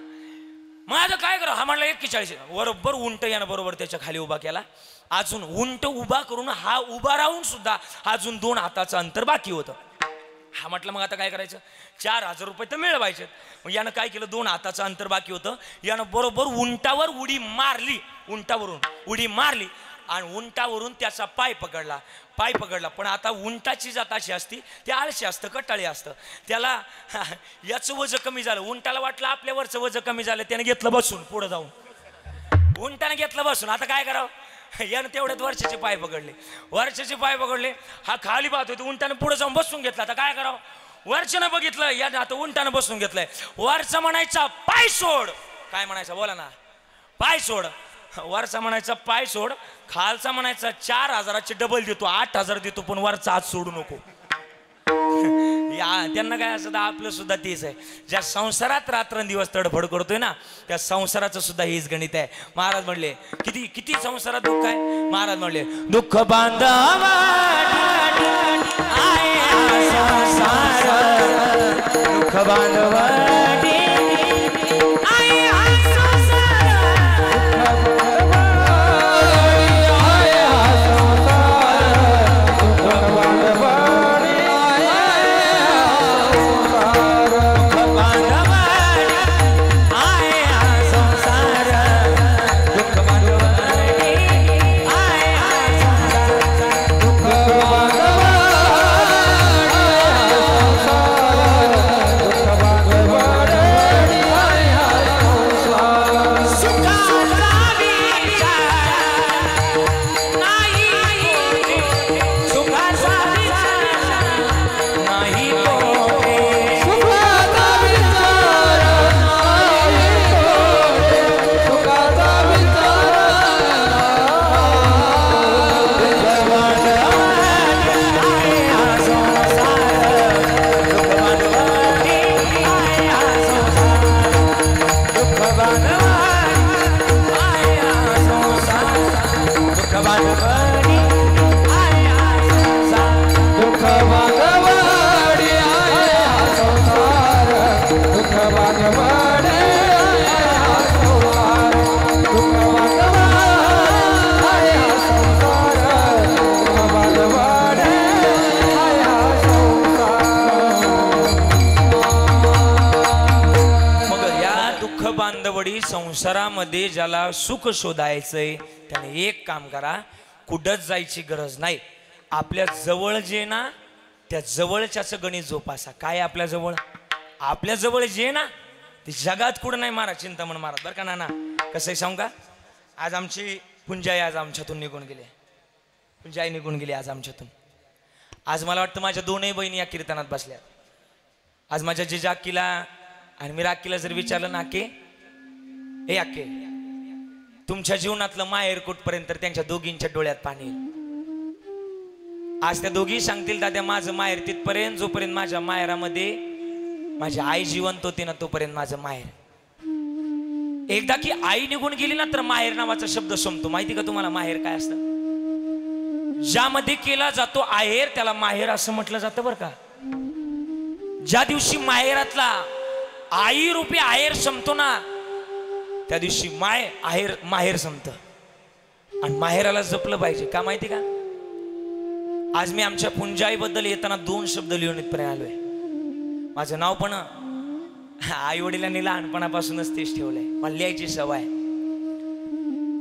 मग आता काय करा? हा म्हटला 41. बरोबर उंट यानं बरोबर त्याच्या खाली उभा केला. अजून उंट उभा करून हा उभा राहून सुद्धा अजून 2 हाताचं अंतर बाकी होतं. हा म्हटलं मग आता काय करायचं? 4000 रुपये तर मिळवायचे. मग यानं काय केलं? 2 हाताचं अंतर बाकी होतं. यानं बरोबर उंटावर उडी मारली. उंटावरून उडी मारली आणि उंटावरून त्याचा पाय पकडला. पण आता उंटाची जात अशी असती, ते आळशी असतं, कटाळी असतं. त्याला याचं वजन कमी झालं. उंटाला वाटलं आपल्यावरचं वजन कमी झालं. त्याने घेतलं बसून. पुढे जाऊन उंटाने घेतलं बसून. आता काय करावं? यानं तेवढ्यात वर्षाचे पाय पकडले. हा खाली पाहतोय, तो उंटाने पुढे जाऊन बसून घेतला. आता काय करावं? वर्षानं बघितलं, यानं आता उंटानं बसून घेतलंय. वर्षा म्हणायचा पाय सोड. काय म्हणायचा? बोला ना. पाय सोड. वरचा म्हणायचा पाय सोड. खालचा म्हणायचा 4000चे डबल देतो, 8000 देतो, पण वरचा हात सोडू नको. त्यांना काय असं? आपलं सुद्धा तेच आहे. ज्या संसारात रात्रंदिवस तडफड करतोय ना, त्या संसाराचं सुद्धा हेच गणित आहे. महाराज म्हणले किती संसारात दुःख आहे. महाराज म्हणले दुःख बांधवा दुःख बांधवा संसारामध्ये ज्याला सुख शोधायचंय त्याने एक काम करा, कुठंच जायची गरज नाही. आपल्या जवळ जे ना त्या जवळच्याच गणित जोपासा. काय आपल्या जवळ जे ना ते जगात कुठं नाही. महाराज चिंतामण महाराज बरं का ना. कसं सांगू का? आज आमची पुंजाई आज आमच्यातून निघून गेली. आज आमच्यातून. आज मला वाटतं माझ्या 2 बहिणी या कीर्तनात बसल्या. आज माझ्या जिजा अक्कीला आणि मी अक्कीला जर विचारलं ना की हे अक्के तुमच्या जीवनातलं माहेर कुठपर्यंत, त्यांच्या दोघींच्या डोळ्यात पाणी येईल. आज त्या दोघी सांगतील दादा माझं माहेर तिथपर्यंत जोपर्यंत माझ्या माहेरामध्ये माझी आई जिवंत होती ना तोपर्यंत माझं माहेर. एकदा की आई निघून गेली ना तर माहेर नावाचा शब्द संपतो. माहिती का तुम्हाला माहेर काय असतं? ज्यामध्ये केला जातो आहेर त्याला माहेर असं म्हटलं जातं बरं का. ज्या दिवशी माहेरातला आई रूपी आहेर संपतो ना त्या दिवशी माहेर संपतं. आणि माहेराला जपलं पाहिजे. का माहिती का? आज मी आमच्या पुंजाई बद्दल येताना 2 शब्द लिहून इथपर्यंत आलोय. माझं नाव पण आई वडिलांनी लहानपणापासूनच तेच ठेवलंय. मला लिहायची सवय.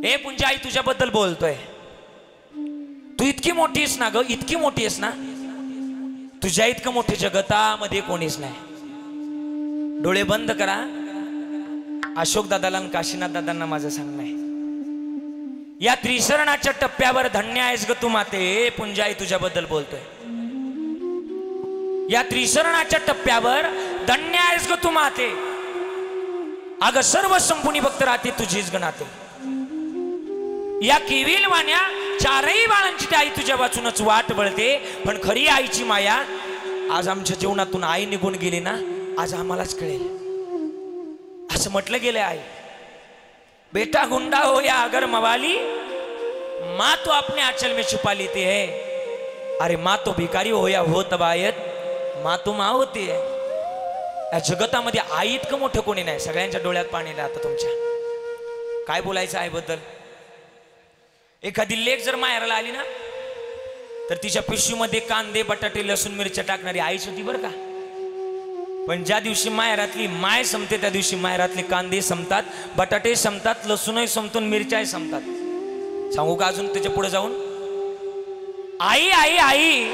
ए पुंजाई तुझ्याबद्दल बोलतोय. तू इतकी मोठी आहेस ना ग, इतकी मोठी आहेस ना, तुझ्या इतकं मोठे जगतामध्ये कोणीच नाही. डोळे बंद करा. अशोक दादाला आणि काशीनाथ दादांना माझं सांगणं आहे. या त्रिशरणाच्या टप्प्यावर धन्य आहेस ग तू माते. पुंजाई तुझ्याबद्दल बोलतोय. या त्रिशरणाच्या टप्प्यावर धन्य आहेस ग तू माते. अग सर्व संपुनी भक्त राहते तुझीच गणाते. या केविल वाण्या चारही बाळांची ती आई तुझ्या वाचूनच वाट बळते. पण खरी आईची माया आज आमच्या जीवनातून आई निघून गेली ना, आज आम्हालाच कळेल. असं म्हटलं गेलं आहे. बेटा गुंडा हो या अगर मवाली, माँ तो अपने आंचल में छुपा लेती है. अरे माँ तो भिकारी हो या हो तबायत, माँ तो माँ होती है. या जगतामध्ये आई इतकं मोठं कोणी नाही. सगळ्यांच्या डोळ्यात पाणी राहतं तुमच्या. काय बोलायचं आईबद्दल. एखादी लेक जर माहेराला आली ना, तर तिच्या पिशवीमध्ये कांदे बटाटे लसूण मिरच्या टाकणारी आईच होती बरं का. पण ज्या दिवशी माहेरातली माय संपते त्या दिवशी माहेरातले कांदे संपतात, बटाटे संपतात, लसूणही संपतो, मिरच्याही संपतात. सांगू का अजून त्याच्या पुढे जाऊन. आई आई आई,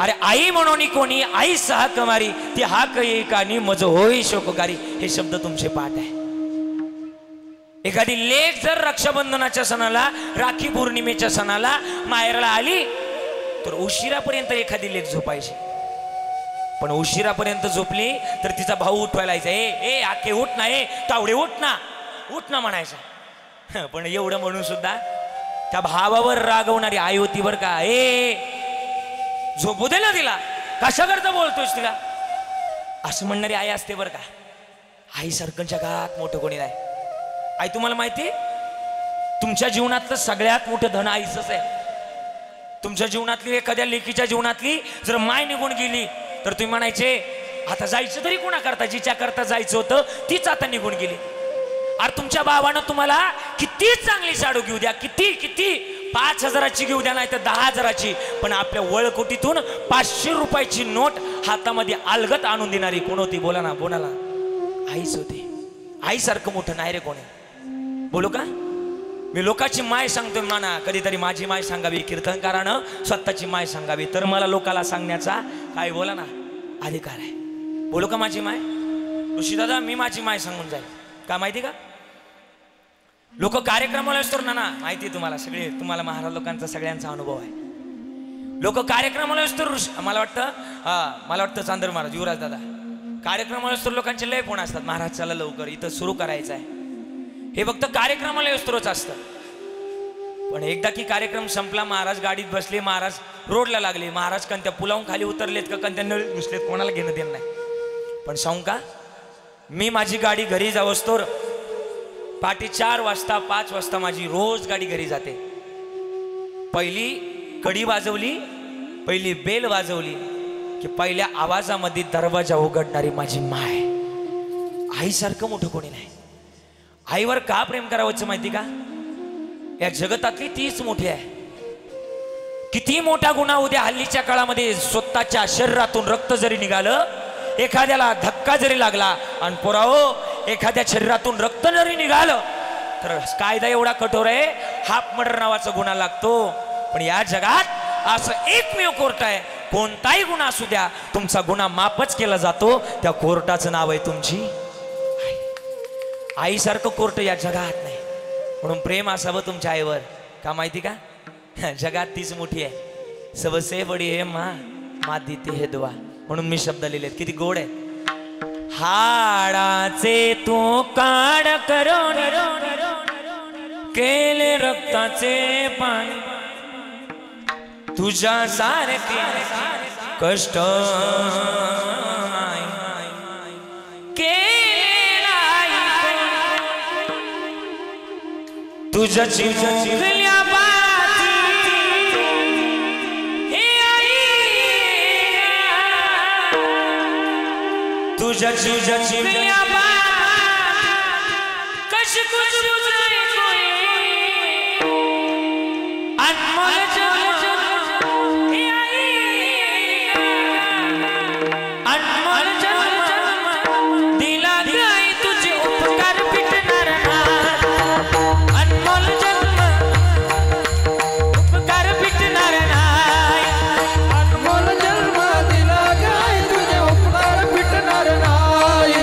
अरे आई म्हणून कोणी आई सहा कमारी, ती हाक एकानी मज होई शोककारी. हे शब्द तुमचे पाठ आहे. एखादी लेक जर रक्षाबंधनाच्या सणाला, राखी पौर्णिमेच्या सणाला माहेराला आली तर उशिरापर्यंत एखादी लेक झोपायची. पण उशिरापर्यंत झोपली तर तिचा भाऊ उठवायला यायचा. ए आके उठ ना, ए तावडे उठ ना, उठ ना म्हणायचा. पण एवढं म्हणून सुद्धा त्या भावावर रागवणारी आई होती बर का. ए झोपू दे ना तिला, कशा करता बोलतोयस तिला, असं म्हणणारी आई असते बर का. आई सारखं जगात मोठं कोणी नाही. आई तुम्हाला माहिती, तुमच्या जीवनातलं सगळ्यात मोठं धन आईच आहे. तुमच्या जीवनातली, एखाद्या लेकीच्या जीवनातली जर माय निघून गेली तर तुम्ही म्हणायचे आता जायचं तरी कोणा करता, जिच्या करता जायचं होतं तीच आता निघून गेली. अरे तुमच्या बाबानं तुम्हाला किती चांगली साडू घेऊ द्या, किती किती 5,000ची घेऊ द्या, नाही तर 10,000ची, पण आपल्या वळकोटीतून 500 रुपयाची नोट हातामध्ये अलगत आणून देणारी कोण होती बोला ना, बोलाला आईच होती. आईसारखं मोठं नाही रे कोणी. बोलू का. मी लोकांची माय सांगतोय म्हणा, कधीतरी माझी माय सांगावी. कीर्तनकारानं स्वतःची माय सांगावी, तर मला लोकाला सांगण्याचा काय बोला ना अधिकार आहे. बोलू का माझी माय. ऋषी दादा मी माझी माय सांगून जाईल का माहिती का. लोक कार्यक्रमाला असतो ना, माहिती तुम्हाला सगळे, तुम्हाला महाराज लोकांचा सगळ्यांचा अनुभव आहे. लोक कार्यक्रमाला असतो, मला वाटतं चांदर महाराज, युवराज दादा, कार्यक्रमाला असतो लोकांचे लय फोन असतात. महाराज चला लवकर इथं सुरू करायचं आहे. हे फक्त कार्यक्रमाला असतोच असतं. पण एकदा की कार्यक्रम संपला, महाराज गाडीत बसले, महाराज रोडला लागले, महाराज कोणत्या पुलावून खाली उतरलेत का कोणत्या नळीत घुसलेत कोणाला घेणं देणं नाही. पण सांगू का, मी माझी गाडी घरी जाऊ असतो पहाटे 4 वाजता 5 वाजता माझी रोज गाडी घरी जाते. पहिली कडी वाजवली, पहिली बेल वाजवली की पहिल्या आवाजामध्ये दरवाजा उघडणारी माझी माय. आईसारखं मोठं कोणी नाही. आईवर का प्रेम करावंच माहिती का. या जगतातली तीच मोठी आहे. किती मोठा गुन्हा उद्या हल्लीच्या काळामध्ये स्वतःच्या शरीरातून रक्त जरी निघालं, एखाद्याला धक्का जरी लागला, आणि पोराओ एखाद्या शरीरातून रक्त जरी निघालं तर कायदा एवढा कठोर आहे, हाफ मर्डर नावाचा गुन्हा लागतो. पण या जगात असं एकमेव कोर्ट आहे, कोणताही गुन्हा असू द्या तुमचा गुन्हा माफच केला जातो. त्या कोर्टाचं नाव आहे तुमची आई. आईसारखं कोर्ट या जगात नाही. म्हणून प्रेम असावं तुमच्या आईवर का माहिती का. जगात तीच मोठी आहे. सबसे बडी है माँ देती है दुआ. म्हणून मी शब्द लिहिलेत, किती गोड आहे. हाडाचे तू काढ करून केले रक्ताचे पाणी, तुझ्या सारखे कष्ट केला तुझ्या चिमुकल्या बाती, हे आई तुझ्या चिमुकल्या बाती कशी कुछ बुझाए कोई अनमोल जन्म, हे आई अनमोल जन्म दिला गई तुझे उपकार फिटणार नाही. अनमोल जन्म उपकार फिटणार नाही. अनमोल जन्म दिला काय तुझे उपकार फिटणार नाही.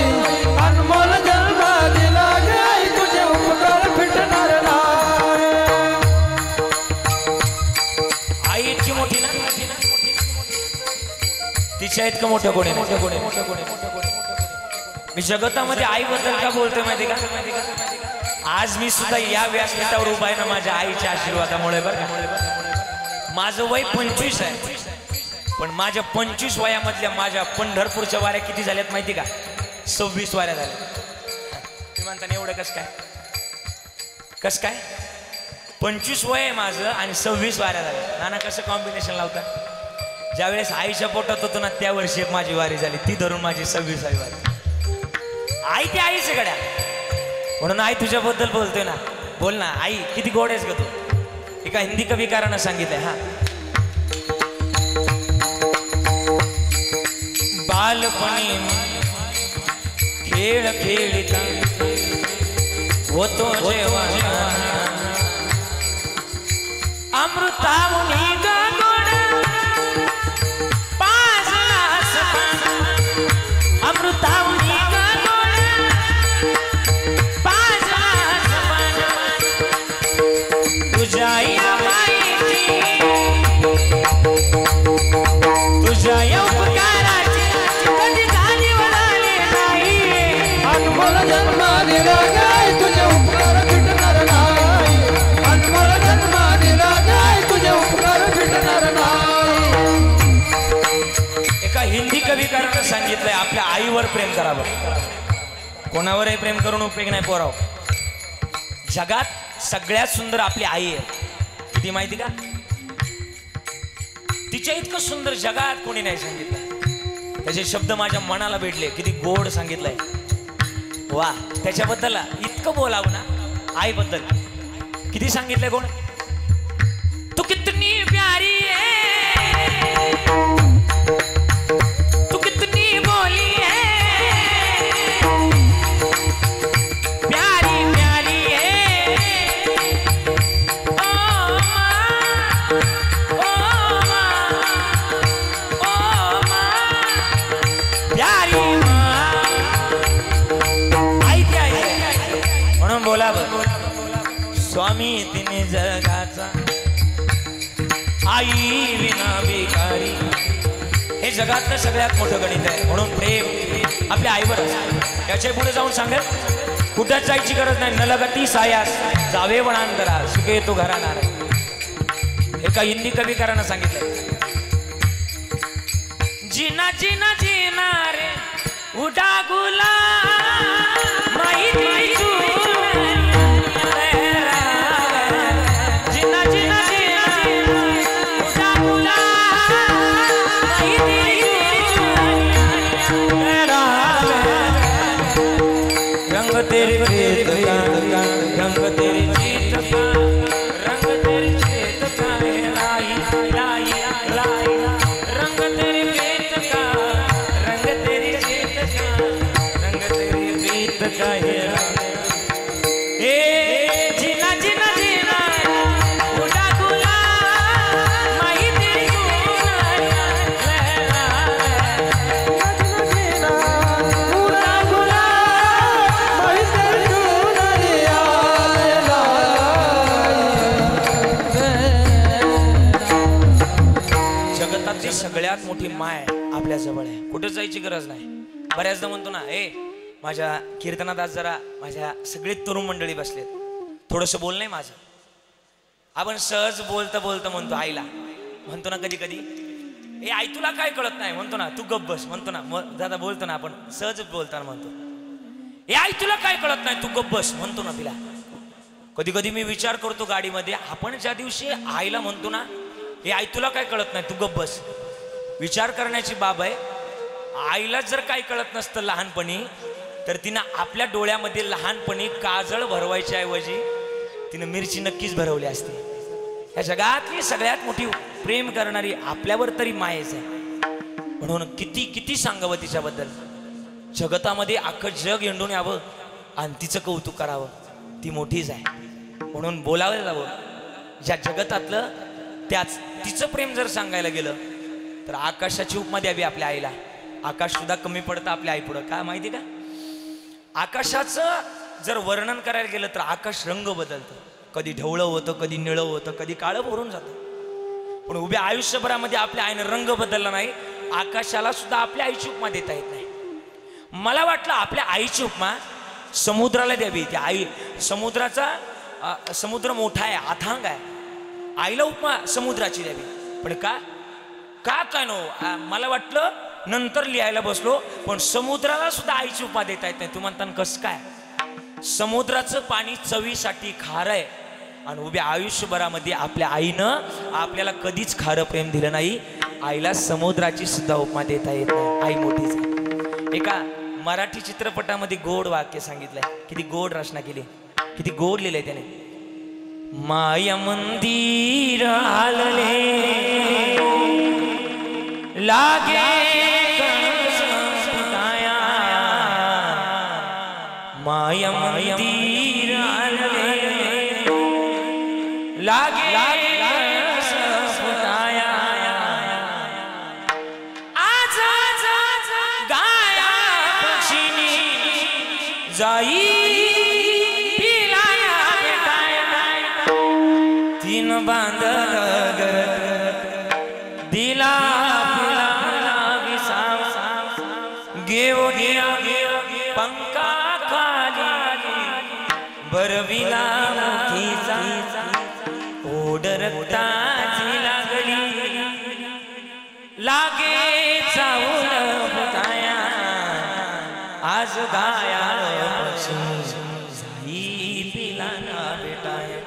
तिच्या इतकं मोठं कोणी मी जगतामध्ये आईबद्दल का बोलतोय माहिती का? आज मी सुद्धा या व्यासपीठावर उभा आहे ना माझ्या आईच्या आशीर्वादामुळे. बरं माझं वय 25 आहे, पण माझ्या 25 वयामधल्या माझ्या पंढरपूरच्या वाऱ्या किती झाल्यात माहिती का? 26 वाऱ्या झाल्या. तुम्ही म्हणता एवढं कस काय 25 वय आहे माझं आणि 26 वाऱ्या झाल्या. नाना कसं कॉम्बिनेशन लावतात? ज्यावेळेस आईच्या पोटात होतो ना त्या वर्षी एक माझी वारी झाली, ती धरून माझी 26वी वारी. आई ती आईच गड्या, म्हणून आई तुझ्याबद्दल बोलतोय ना. बोल ना आई, किती गोड आहेस ग तू. एका हिंदी कविकारानं सांगितलंय. हा, बालपणी खेळ खेळता होतो जेव्हा अमृतामुनी गोड पाजलास अमृतामुनी गोड पाजलास तुझ्या या माईची तुझ्या या उपकाराची कधी झाली वळाली नाही. अनमोल जन्म दिला काय तुझे उपकार फिटणार नाही. अनमोल जन्म दिला काय तुझे उपकार फिटणार नाही. एका हिंदी कविकारानं सांगितलंय आपल्या आईवर प्रेम करावं. कोणावरही प्रेम करून उपयोग नाही पोराव. जगात सगळ्यात सुंदर आपली आई आहे. किती माहिती का? तिच्या इतकं सुंदर जगात कोणी नाही सांगितलं. त्याचे शब्द माझ्या मनाला भेटले. किती गोड सांगितलंय. वा, त्याच्याबद्दल इतकं बोलावं ना आईबद्दल. किती सांगितलंय कोण? तू कितनी प्यारी है, तू कितनी बोली है, प्यारी प्यारी है. ओ माँ, ओ माँ, ओ माँ, प्यारी माँ. आई ती आहे म्हणून बोलावं. स्वामी तिने जगाचा आई विना भिकारी. हे जगातलं सगळ्यात मोठं गणित आहे. म्हणून प्रेम आपल्या आईवर असतं. याच्या पुढे जाऊन सांगत कुठंच जायची गरज नाही. न लगती सायास जावे वनांतरा सुखे तो घराणार. एका हिंदी कविकारानं सांगितलंय. जिना जिना जिना रे उडा गुला माहिती जिना जिना रंग तेरे प्रेत का रंग तेरे चेत का रंग तेरे चेत का लाई लाई लाई रंग तेरे प्रेत का रंग तेरे चेत का रंग तेरे प्रेत का ए जिना जिना जिना उड़ा गुला माही तेरी जगतातली सगळ्यात मोठी माय आपल्या जवळ आहे. कुठे जायची गरज नाही. बऱ्याचदा म्हणतो ना, माझ्या कीर्तनात आज जरा माझ्या सगळे तरुण मंडळी बसलेत, थोडंसं बोल नाही माझं. आपण सहज बोलता बोलता म्हणतो आईला, म्हणतो ना कधी कधी, आई तुला काय कळत नाही म्हणतो ना, तू गप्प बस म्हणतो ना. दादा बोलतो ना आपण सहज बोलताना म्हणतो, आई तुला काय कळत नाही तू गप्प बस म्हणतो ना तिला. कधी कधी मी विचार करतो गाडीमध्ये, आपण ज्या दिवशी आईला म्हणतो ना, आई तुला काय कळत नाही तू गप्प बस, विचार करण्याची बाब आहे. आईला जर काही कळत नसतं लहानपणी, तर तिनं आपल्या डोळ्यामध्ये लहानपणी काजळ भरवायच्या ऐवजी तिनं मिरची नक्कीच भरवली असते. या जगातली सगळ्यात मोठी प्रेम करणारी आपल्यावर तरी मायेच आहे. म्हणून किती किती सांगावं तिच्याबद्दल. जगतामध्ये अख्खं जग हिंडून यावं आणि तिचं कौतुक करावं. ती मोठीच आहे म्हणून बोलावं जावं. ज्या जगतातलं त्याच तिचं प्रेम जर सांगायला गेलं तर आकाशाची उपमा द्यावी आपल्या आईला. आकाश सुद्धा कमी पडतं आपल्या आई पुढं. काय माहिती का? आकाशाचं जर वर्णन करायला गेलं तर आकाश रंग बदलतं. कधी ढवळं होतं, कधी निळं होतं, कधी काळं भरून जातं. पण उभ्या आयुष्यभरामध्ये आपल्या आईनं रंग बदलला नाही, आकाशाला सुद्धा आपल्या आईची उपमा देता येत नाही. मला वाटलं आपल्या आईची उपमा समुद्राला द्यावी. त्या आई समुद्राचा समुद्र मोठा आहे, अथांग आहे, आईला उपमा समुद्राची द्यावी. पण का काय नो, मला वाटलं नंतर लिहायला बसलो, पण समुद्राला सुद्धा आईची उपमा देता येत नाही. तू म्हणता कसं काय? समुद्राचं पाणी चवीसाठी खारं आहे आणि उभ्या आयुष्यभरामध्ये आपल्या आईनं आपल्याला कधीच खारं प्रेम दिलं नाही. आईला समुद्राची सुद्धा उपमा देता येत नाही. आई मोठीच आहे. एका मराठी चित्रपटामध्ये गोड वाक्य सांगितलंय, किती गोड रचना केली, किती गोड लिहिलंय त्याने. माया मंदिर आलले लागे फुटाया, माया मंदिर आलले लागे फुटाया, आज गाया पक्षिणी जाई पिलाया भेटाया, तीन बांधल दिला घेऊ पंखा खाली बरविला मोठीचा ओढ रक्ताची लागली, लागे चावल फुटाया, आज गाया पिला ना बेटाया.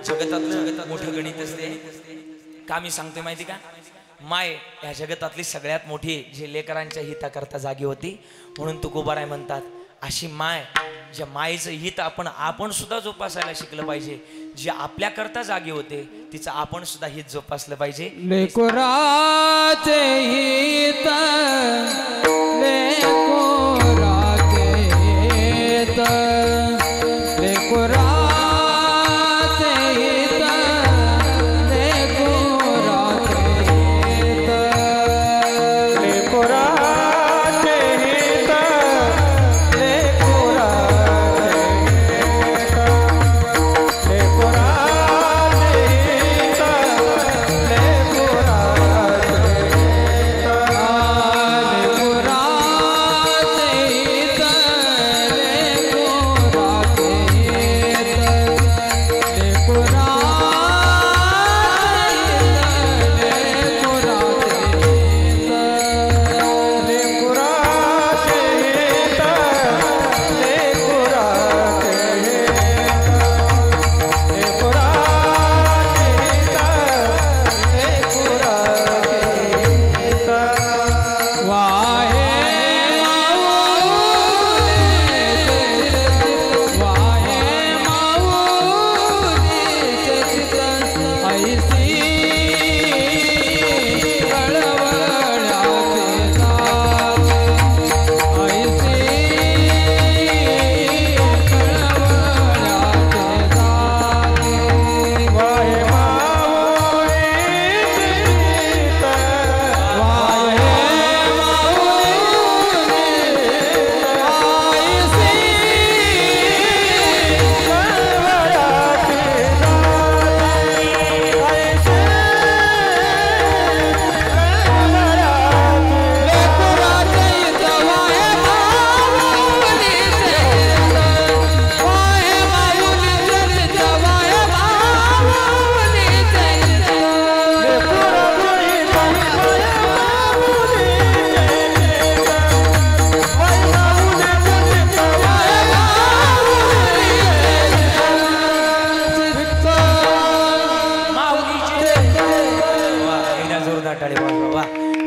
जगतात मोठं गणित असते का मी सांगतोय माहिती का? माय या जगतातली सगळ्यात मोठी जी लेकरांच्या हिताकरता जागी होती, म्हणून तुकोबाराय म्हणतात अशी माय, ज्या मायेचं हित आपण सुद्धा जोपासायला शिकलं पाहिजे. जे आपल्याकरता जागी होते तिचं आपण सुद्धा हित जोपासलं पाहिजे. लेकराचे हित, लेकराचे हित, लेकरा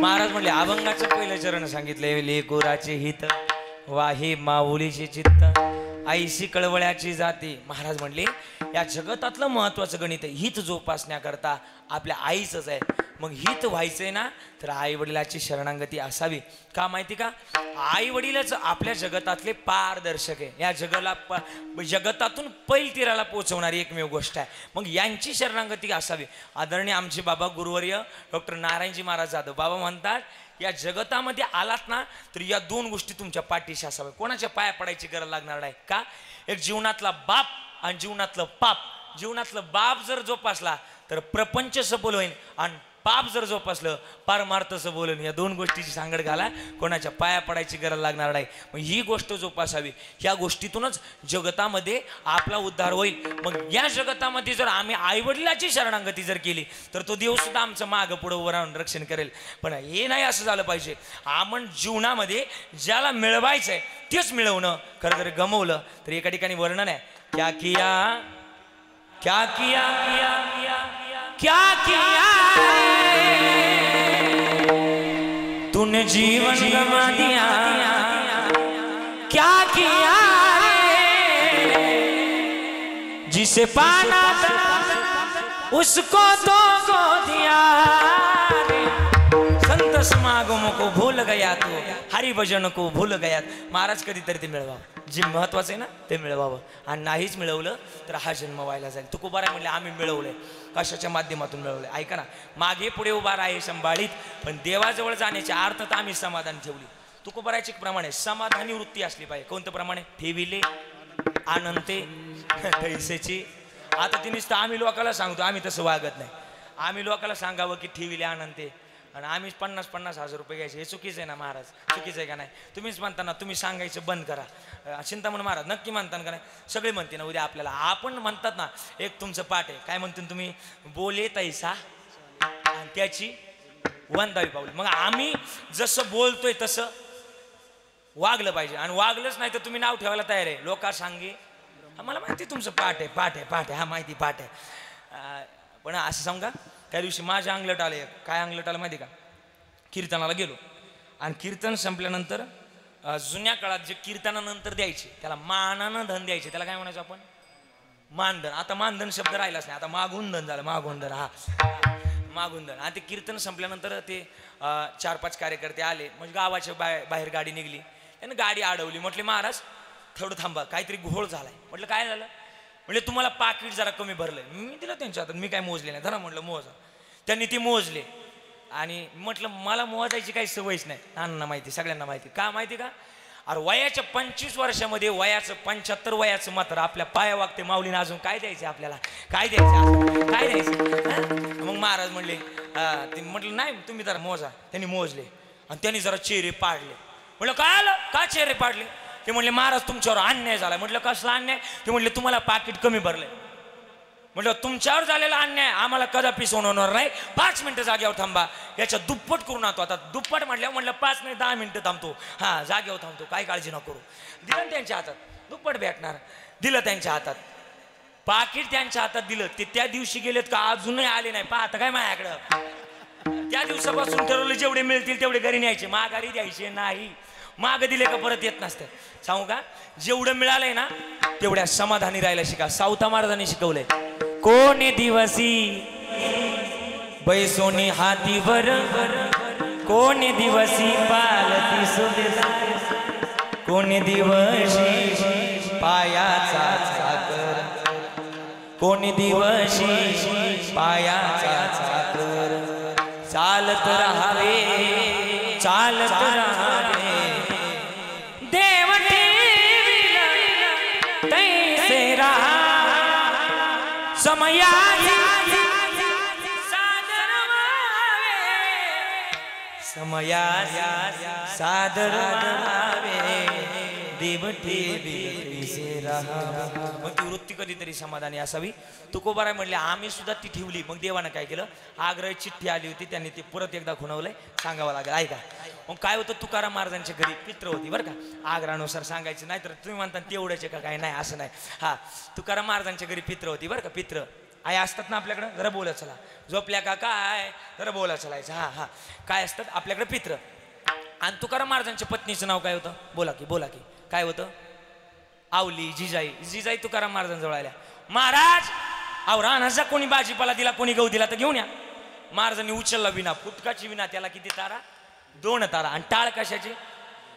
महाराज म्हणले अभंगाचं पहिलं चरण सांगितलंय, लेकुराचे हित वाही माऊलीचे चित्त आईशी कळवळ्याची जाती. महाराज म्हणले या जगतातलं महत्वाचं गणित आहे हित जोपासण्याकरता आपल्या आईचंच आहे. मग हित व्हायचंय ना तर आई वडिलाची शरणागती असावी. का माहिती का? आई वडीलच आपल्या जगतातले पारदर्शक आहे. या जगतातून पैल तीराला पोहोचवणारी एकमेव गोष्ट आहे. मग यांची शरणागती असावी. आदरणीय आमचे बाबा गुरुवर्य डॉक्टर नारायणजी महाराज जाधव बाबा म्हणतात या जगतामध्ये आलात ना तर या दोन गोष्टी तुमच्या पाठीशी असाव्या. कोणाच्या पाया पडायची गरज लागणार नाही. का? एक जीवनातला बाप आणि जीवनातलं पाप. जीवनातलं बाप जर जोपासला तर प्रपंच सफल होईल आणि पाप जर जोपासलं पारमार्थचं बोलून या दोन गोष्टीची सांगड घाला, कोणाच्या पाया पडायची गरज लागणार नाही. मग ही गोष्ट जोपासावी. ह्या गोष्टीतूनच जगतामध्ये आपला उद्धार होईल. मग या जगतामध्ये जर आम्ही आईवडिलाची शरणागती जर केली तर तो देव सुद्धा आमचं मागं पुढं उभं राहून रक्षण करेल. पण हे नाही असं झालं पाहिजे. आपण जीवनामध्ये ज्याला मिळवायचं आहे तेच मिळवणं. खरं जर गमवलं तर एका ठिकाणी वर्णन आहे, क्या किया क्या किया क्या किया तूने जीवन गमा दिया, क्या किया जिसे पाना था उसको तो खो दिया. संत समागमों को भूल गया तो हरि भजन को भूल गया. महाराज कधीतरी ते मिळवावं, जे महत्वाचं आहे ना ते मिळवावं. आणि नाहीच मिळवलं तर हा जन्म व्हायला जाईल. तुकोबाराय म्हणले आम्ही मिळवलंय. कशाच्या माध्यमातून मिळवलंय? ऐका ना, मागे पुढे उभा राहे संभाळीत, पण देवाजवळ जाण्याची अर्थता आम्ही समाधान ठेवली. तुकोबारायचे प्रमाणे समाधानी वृत्ती असली पाहिजे. कोणतं प्रमाणे? ठेविले आनंते तैसेची. आता ती नुसतं आम्ही लोकांना सांगतो, आम्ही तसं वागत नाही. आम्ही लोकांना सांगावं की ठेविले आनंते आणि आम्ही 50,000 रुपये घ्यायचे. हे चुकीचं आहे ना महाराज? चुकीचं आहे का नाही? तुम्हीच म्हणता ना, तुम्ही सांगायचं बंद करा. चिंतामण महाराज नक्की म्हणता का नाही? सगळे म्हणते ना उद्या आपल्याला. आपण म्हणतात ना, एक तुमचं पाठ आहे, काय म्हणतो तुम्ही? बोले तैसा आणि त्याची वंदावी पावली. मग आम्ही जसं बोलतोय तसं वागलं पाहिजे. आणि वागलंच नाही तर तुम्ही नाव ठेवायला तयार आहे. लोका सांगे मला माहिती तुमचं पाठ आहे, पाठ आहे, पाठ आहे, हा माहिती पाठ आहे. पण असं सांगा, त्या दिवशी माझ्या अंगलट आलं. काय अंगलट आलं माहिती का? कीर्तनाला गेलो आणि कीर्तन संपल्यानंतर जुन्या काळात जे कीर्तनानंतर द्यायचे त्याला मानानं धन द्यायचे. त्याला काय म्हणायचं आपण? मानधन. आता मानधन शब्द राहिलाच नाही, आता मागून धन झालं. मागून धन, हा मागून धन. आणि ते कीर्तन संपल्यानंतर ते 4-5 कार्यकर्ते आले. म्हणजे गावाच्या बाहेर गाडी निघली. त्यानं गाडी अडवली. म्हटले महाराज थोडं थांबा, काहीतरी घोळ झालाय. म्हटलं काय झालं? म्हणजे तुम्हाला पाकिट जरा कमी भरलंय. मी दिलं त्यांच्या हातात, मी काय मोजले नाही. धरा म्हटलं मोजा. त्यांनी ते मोजले आणि म्हटलं मला मोजायची काही सवयच नाही. नानांना माहिती, सगळ्यांना माहिती. का माहिती का? अरे वयाच्या 25 वर्षामध्ये वयाचं 75 वयाचं मात्र आपल्या पाया वागते माऊलीनं. अजून काय द्यायचं आपल्याला? काय द्यायचं? काय द्यायचं? मग महाराज म्हणले ते म्हटलं नाही तुम्ही जरा मोजा. त्यांनी मोजले आणि त्यांनी जरा चेहरे पाडले. म्हटलं काय आलं? का चेहरे पाडले? ते म्हणले महाराज तुमच्यावर अन्याय झाला. म्हटलं कसला अन्याय? ते म्हणले तुम्हाला पाकिट कमी भरले. म्हटलं तुमच्यावर झालेला अन्याय आम्हाला कदापि सोडवणार नाही. 5 मिनिटं जागेवर थांबा. याच्या दुप्पट करून आणतो. आता दुप्पट म्हटल्यावर म्हटलं 5 नाही 10 मिनिटं थांबतो. हा जागेवर थांबतो, काय काळजी नको करू. दिलं त्यांच्या हातात, दुप्पट भेटणार. दिलं त्यांच्या हातात पाकिट, त्यांच्या हातात दिलं. ते त्या दिवशी गेलेत का अजूनही आले नाही. पाहता काय माझ्याकडं? त्या दिवसापासून ठरवलं जेवढे मिळतील तेवढे घरी न्यायचे, माघारी द्यायचे नाही. माग दिले का परत येत नसते. सांगू का? जेवढं मिळालंय ना तेवढ्या समाधानी राहायला शिका. सावता महाराजांनी शिकवलंय. कोणी दिवसी बैसोनी हातीवर, कोणी दिवसी पालती सुबे, कोणी दिवशी पायाचा चाकर, कोणी दिवशी पायाचा चाकर. चालत राहावे, चालत राहावे, देव ठेविला तैसे राहा. समयाचा सादर व्हावे, समयाचा सादर व्हावे, देव ठेविला राहावे. मग ती वृत्ती कधीतरी समाधानी असावी. तुकोबाराय म्हणले आम्ही सुद्धा ती ठेवली. मग देवानं काय केलं? आग्रह चिठ्ठी आली होती, त्यांनी ते परत एकदा खुणवलंय. सांगावं लागेल. ऐका मग काय होतं? तुकाराम महाराजांच्या घरी पित्र होती बरं का. आग्रहानुसार सांगायचं नाही तर तुम्ही म्हणता तेवढ्याचे का काय? नाही असं नाही. हा तुकाराम महाराजांच्या घरी पित्र होती बरं का. पित्र आई असतात ना आपल्याकडं. जरा बोला चला. झोपल्या का काय? जरा बोला चलायचं. हा हा काय असतात आपल्याकडे? पित्र. आणि तुकाराम महाराजांच्या पत्नीचं नाव काय होतं? बोला की बोला की. काय होतं? आवली, जिजाई. जिजाई तुकाराम महाराजांजवळ आल्या. महाराज अहो रानाचा कोणी भाजीपाला दिला, कोणी गहू दिला तर घेऊन या. महाराजांनी उचलला विना, फुटकाची विना. त्याला किती तारा? 2 तारा. आणि टाळ कशाचे?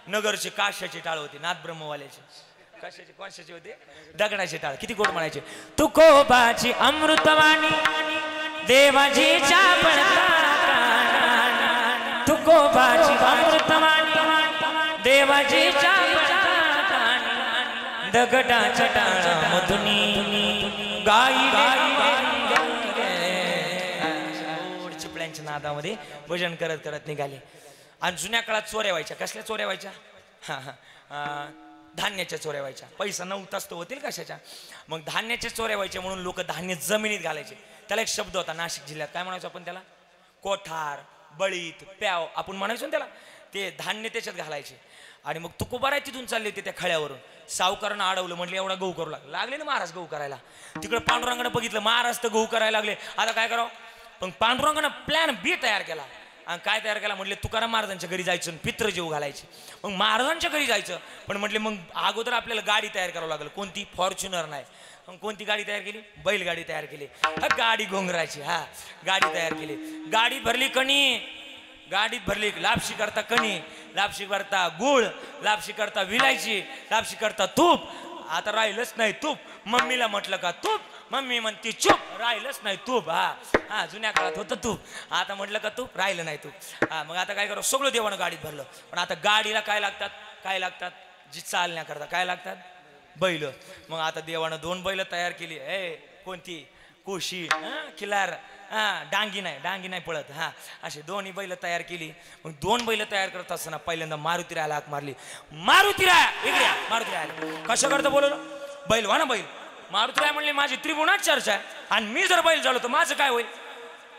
नगरचे काश्याचे टाळ होते, नाथ ब्रह्मवाल्याचे. कशाचे? कोणाचे होते? दगडाचे टाळ. किती गोड म्हणायचे? तुकोबाची अमृतवाणी देवाजीच्या पडताळात, तुकोबाची अमृतवाणी देवाजीच्या पडताळात, दगडाच्या टाळामधुनी गाई चिपळ्यांच्या नाद नादामध्ये भजन करत करत निघाले. आणि जुन्या काळात चोऱ्या व्हायच्या. कसल्या चोऱ्या व्हायच्या? धान्याच्या चोऱ्या व्हायच्या. पैसा नव्हताच तो होतील कशाच्या. मग धान्याच्या चोऱ्या व्हायच्या म्हणून लोक धान्य जमिनीत घालायचे. त्याला एक शब्द होता नाशिक जिल्ह्यात, काय म्हणायचो आपण त्याला? कोठार, बळीत, प्याव आपण म्हणायचो ना त्याला. ते धान्य त्याच्यात घालायचे. आणि मग तुकोबाराय तिथून चालले होते त्या खळ्यावरून. सावकारानं अडवलं, म्हटलं एवढा गहू करू लागले ना महाराज गहू करायला. तिकडे पांडुरंगानं बघितलं महाराज तर गहू करायला लागले, आता काय करावं. पण पांडुरंगानं प्लॅन बी तयार केला. आणि काय तयार केला? म्हटले तुकाराम महाराजांच्या घरी जायचं आणि पित्र जेव घालायचे. मग महाराजांच्या घरी जायचं, पण म्हटले मग अगोदर आपल्याला गाडी तयार करावं लागेल. कोणती? फॉर्च्युनर नाही. मग कोणती गाडी तयार केली? बैलगाडी तयार केली. गाडी घोंगरायची. गाडी तयार केली. गाडी भरली कणी, गाडीत भरली लापशी करता कणी, लापशी करता गुळ, लापशी करता विलायची, लापशी करता तूप. आता राहिलंच नाही तूप. मम्मीला म्हटलं का तूप, मम्मी म्हणती चूप, राहिलंच नाही तूप. जुन्या काळात होतं तूप, आता म्हटलं का तूप, राहिलं नाही तूप. मग आता काय करू? सगळं देवानं गाडीत भरलं. पण आता गाडीला काय लागतात? काय लागतात? जी चालण्याकरता काय लागतात? बैल. मग आता देवानं 2 बैल तयार केली. कोणती? कोशी, किलार, डांगी नाही पळत. असे 2 बैल तयार केली. मग 2 बैल तयार करत असताना पहिल्यांदा मारुतीरायाला हाक मारली. मारुतीराया इकडे या. मारुतीराया कसं करतं बोलवलं? बैल व्हा ना बैल. मारुतीराय म्हणले माझी त्रिगुणात चर्चा आहे, आणि मी जर बैल झालो तर माझं काय होईल?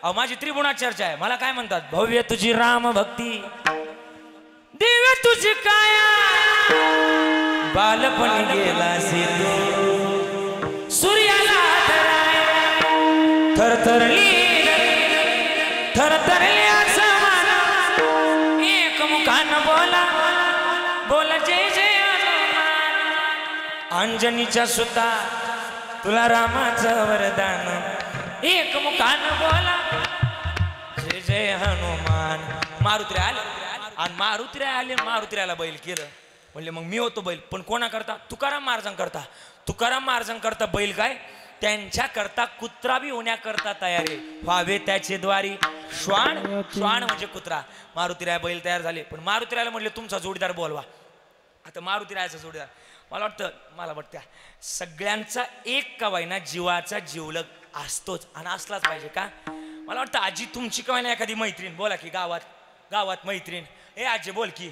अहो माझी त्रिगुणात चर्चा आहे. मला काय म्हणतात? भव्य तुझी राम भक्ती, दिव्य तुझी काया, बालपण गेला तू सूर्याला थरथरली आसमान, एक मुखानं बोला जय जय हनुमान. अंजनीच्या सुता तुला रामाचं वरदान, एक मुखानं बोला जय जय हनुमान. मारुतीराय आले आणि मारुतीरायाला बैल केलं. म्हणले मग मी होतो बैल, पण कोणा करता? तुकाराम महाराजांकरता. तुकाराम महाराजांकरता बैल काय? त्यांच्या करता कुत्रा बी होण्याकरता तयारी व्हावे त्याचे द्वारी. श्वान म्हणजे कुत्रा. मारुतीराय बैल तयार झाले. पण मारुतीरायला म्हणले तुमचा जोडीदार बोलवा. आता मारुतीरायाचा जोडीदार मला वाटतं सगळ्यांचा एक कवायना जीवाचा जीवलग असतोच आणि असलाच पाहिजे का? मला वाटतं आजी तुमची कवायना एखादी मैत्रीण बोला की, गावात मैत्रीण, आजी बोल की,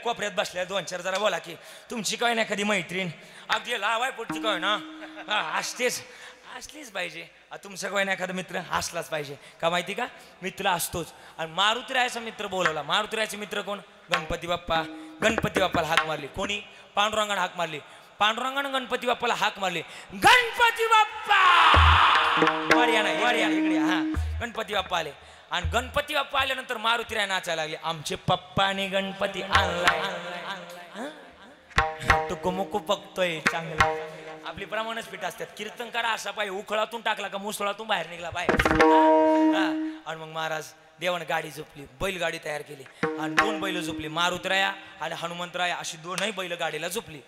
कोपऱ्यात बसल्या 2-4 जरा बोला की, तुमची कवायना एखादी मैत्रीण अगदी लावाय पुढची कवायना असलीच पाहिजे. तुमचं कवायना एखादा मित्र असलाच पाहिजे का? माहिती का? मित्र असतोच. आणि मारुतीरायाचा मित्र बोलवला. मारुतीरायाचे मित्र कोण? गणपती बाप्पा. गणपती बाप्पाला हाक मारली. कोणी? पांडुरंगानं हाक मारली. पांडुरंगानं गणपती बाप्पाला हाक मारली. गणपती बाप्पा वारियाना इकडे. गणपती बाप्पा आले. आणि गणपती बाप्पा आल्यानंतर मारुतीराय नाचायला लागले. आमचे पप्पाने गणपती आणलाय, टुकुमुकू बघतोय चांगला. आपली प्रमाणच पीठ असतात. कीर्तनकार असा पाहिजे, उखळातून टाकला का मुसळातून बाहेर निघला पाहिजे. आणि मग महाराज देवानं गाडी झोपली, बैलगाडी तयार केली आणि 2 बैल झोपली. मारुतीराया आणि हनुमंतराया अशी 2ही बैल गाडीला झोपली.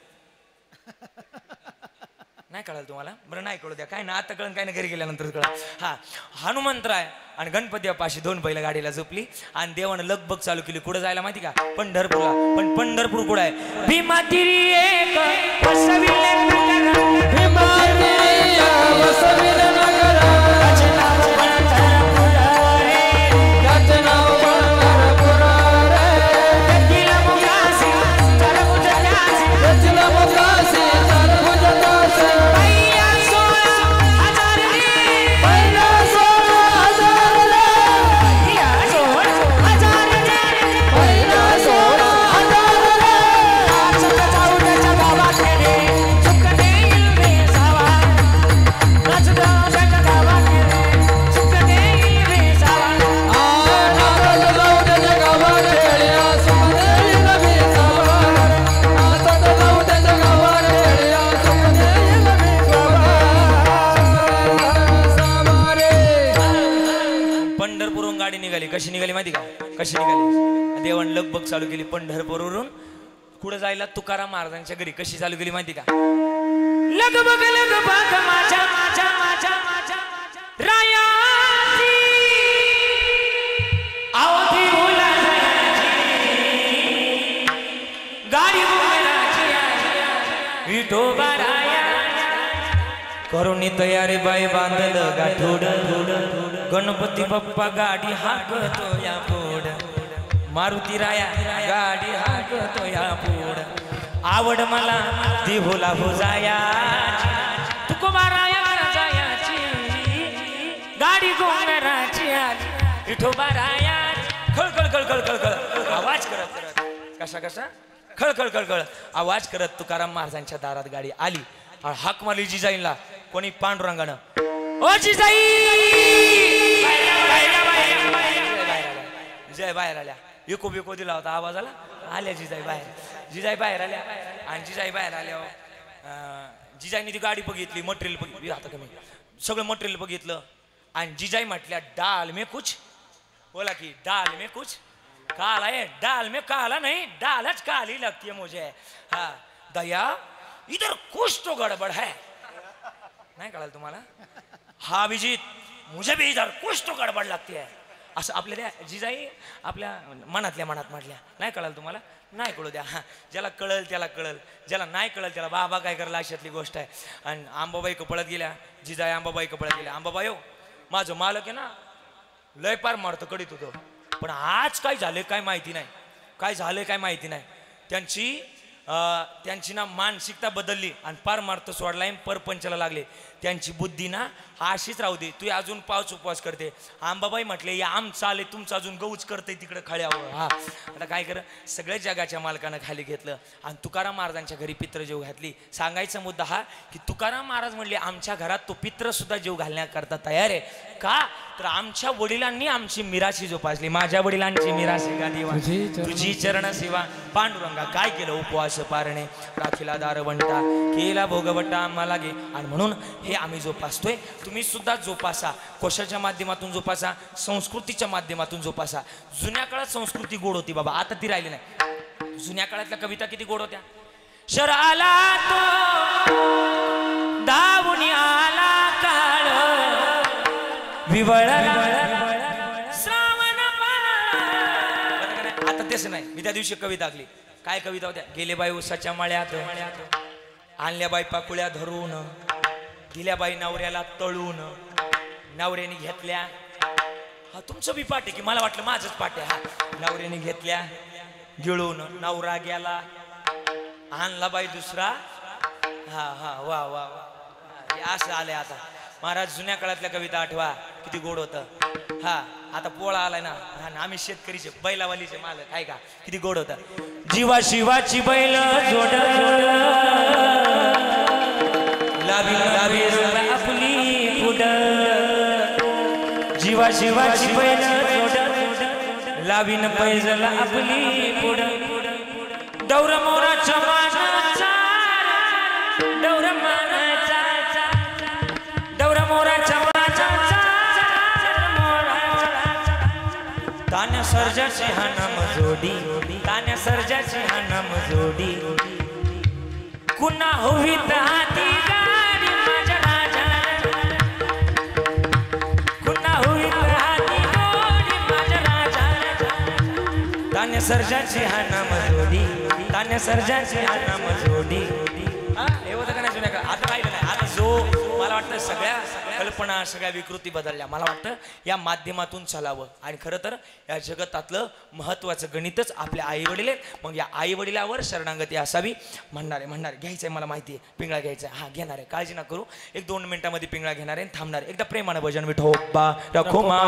नाही कळलं तुम्हाला? बरं नाही कळू द्या, काय ना आता कळण काय ना, घरी गेल्यानंतर कळ. हनुमंतराय आणि गणपती बाप्पा अशी 2 बैल गाडीला झोपली. आणि देवानं लगबग चालू केली. कुठं जायला माहिती का? पंढरपूरला. पण पंढरपूर कुठं आहे? भीमा तिरी एक वसविले नगर, भीमा तिरी वसविले नगर, त्याचे नाव पंढरपूर रे, त्याचे नाव पंढरपूर रे. गतीला मुगासी चरभुज त्यासी, गतीला मुगासी चरभुज त्यासी. पहिला 16,000 रे, पहिला 16,000 रे, पहिला 16,000 रे, पहिला 16,000 रे. सत जाऊ त्याच्या गावात रे, सुख देईल रे सावा. नाच जाऊ त्याच्या गावात रे, सुख देईल रे सावा. नाचत जाऊ त्याच्या गावात खेड्या, सुख देईल रे सावा. नाचत जाऊ त्याच्या गावात खेड्या, सुख देईल रे सावा रे. पंढरपूरहून गाडी निघाली. कशी निघाली माहिती का? कशी निघाली? देवान लगबग चालू केली पंढरपूरवरून. कुठं जायला? तुकाराम महाराजांच्या घरी. कशी चालू केली माहिती का? लगबग माझ्या रायाची आवधी बोलायची, गाडी बोलायची, विठोबा राया करुणी तयारी बाई बांधलं गाठोड गणपती बाप्पा गाडी हाकतो या पुढ मारुती राया गाडी हाकतो या पुढ आवड मला ती होला हो जाया तुकोबाराया जायाची गाडी गोंगराची विठोबाराया खळ खळ खळ खळ खळ खळ आवाज करत कसा कसा खळ खळ खळ खळ आवाज करत तुकाराम महाराजांच्या दारात गाडी आली हाक मारली जिजाईला कोणी पांडुरंगानं ओ जिजाई जिजाई बाहेर आल्या इको बिको दिला होता आवाजाला आल्या जिजाई बाहेर आल्या आणि जिजाई बाहेर आल्या जिजाईने ती गाडी बघितली मटेरियल बघितली आता कमी सगळं मटेरियल बघितलं आणि जिजाई म्हटल्या डाल में कुछ बोला की डाल में कुछ काला है डाल में काला नहीं डालच काली लगती है मुझे हाँ दया इधर कुछ तो गड़बड़ है नहीं कळलं तुम्हाला हा अभिजीत मुझे भी इधर कुछ तो गड़बड़ लगती है असं आपल्या जिजाई आपल्या मनातल्या मनात म्हटल्या नाही कळलं तुम्हाला नाही कळू द्या हा ज्याला कळल त्याला कळल ज्याला नाही कळल त्याला बाबा काय करला अशातली गोष्ट आहे आणि आंबाबाई कपळत गेल्या जिजाई आंबाबाई कपळत गेल्या आंबाबाई हो माझं मालक आहे ना लय पार मारतं कडीत होतो पण आज काय झाले काय माहिती नाही काय झाले काय माहिती नाही त्यांची ना मानसिकता बदलली आणि पार मार्त सोडलाय परपंचाला लागले त्यांची बुद्धी ना अशीच राहू दे तू अजून पाऊस उपवास करते आंबाबाई म्हटले या आम चाले तुमचं अजून गौच करते तिकडे खळ्यावर हा आता काय कर सगळ्या जगाच्या मालकानं खाली घेतलं आणि तुकाराम महाराजांच्या घरी पित्र जेव घातली सांगायचा मुद्दा हा की तुकाराम महाराज म्हणले आमच्या घरात तो पित्र सुद्धा जेव घालण्याकरता तयार आहे का तर आमच्या वडिलांनी आमची मिराशी जोपासली माझ्या वडिलांची मिराशी का देवा तुझी चरण सेवा पांडुरंगा काय केलं उपवास पारणे राखीला दारवंटा केला भोगवटा आम्हाला गे आणि म्हणून हे आम्ही जोपासतोय तुम्ही सुद्धा जोपासा कोशाच्या माध्यमातून जोपासा संस्कृतीच्या माध्यमातून जोपासा जुन्या काळात संस्कृती गोड होती बाबा आता ती राहिली नाही जुन्या काळातल्या कविता किती गोड होत्या शराला तो दावून आला काळ विवळा श्रावण आता तेच नाही मी त्या दिवशी कविता आखली काय कविता होत्या गेले बाई उसाच्या मळ्यात आणल्या बाई पाकुळ्या धरून दिल्या बाई नवऱ्याला तळून नवऱ्याने घेतल्या हा तुमचं बी पाठ आहे की मला वाटलं माझंच पाठ आहे हा नवऱ्याने घेतल्या गिळून नवरा गेला आणला बाई दुसरा हा हा वा वा वा हे असं आलंय आता महाराज जुन्या काळातल्या कविता आठवा किती गोड होतं हा आता पोळा आलाय ना हा आम्ही शेतकरीचे बैलावालीचे मालक आहे का किती गोड होतं जीवा शिवाची बैल जोड लावी लावी आपली पुढ जीवा शिवाची बैल जोड लावीन पैजल आपली पुढ दौर मोराच्या मानाचा दौर मानाचा दौर मोराच्या मानाचा तान्या सर्जाची हा नाम जोडी तान्या सर्जाची हा नाम जोडी कुणा होवीत हाती गाडी माझ्या राजा कुणा होवीत हाती गाडी माझ्या राजा तान्या सर्जाची हा नाम जोडी तान्या सर्जाची हा नाम जोडी हा हे होतं का नाही जुन्या काळात आता राहिलं नाही आता जो मला वाटतं सगळ्या कल्पना सगळ्या विकृती बदलल्या मला वाटतं या माध्यमातून चालावं आणि खरं तर या जगतातलं महत्त्वाचं गणितच आपल्या आई वडील आहेत मग या आई वडिलावर शरणागती असावी म्हणणारे घ्यायचंय मला माहिती आहे पिंगळा घ्यायचा हा घेणार आहे काळजी ना करू 1-2 मिनिटांमध्ये पिंगळा घेणार आहे थांबणार एकदा प्रेमानं भजन विठोबा रखुमा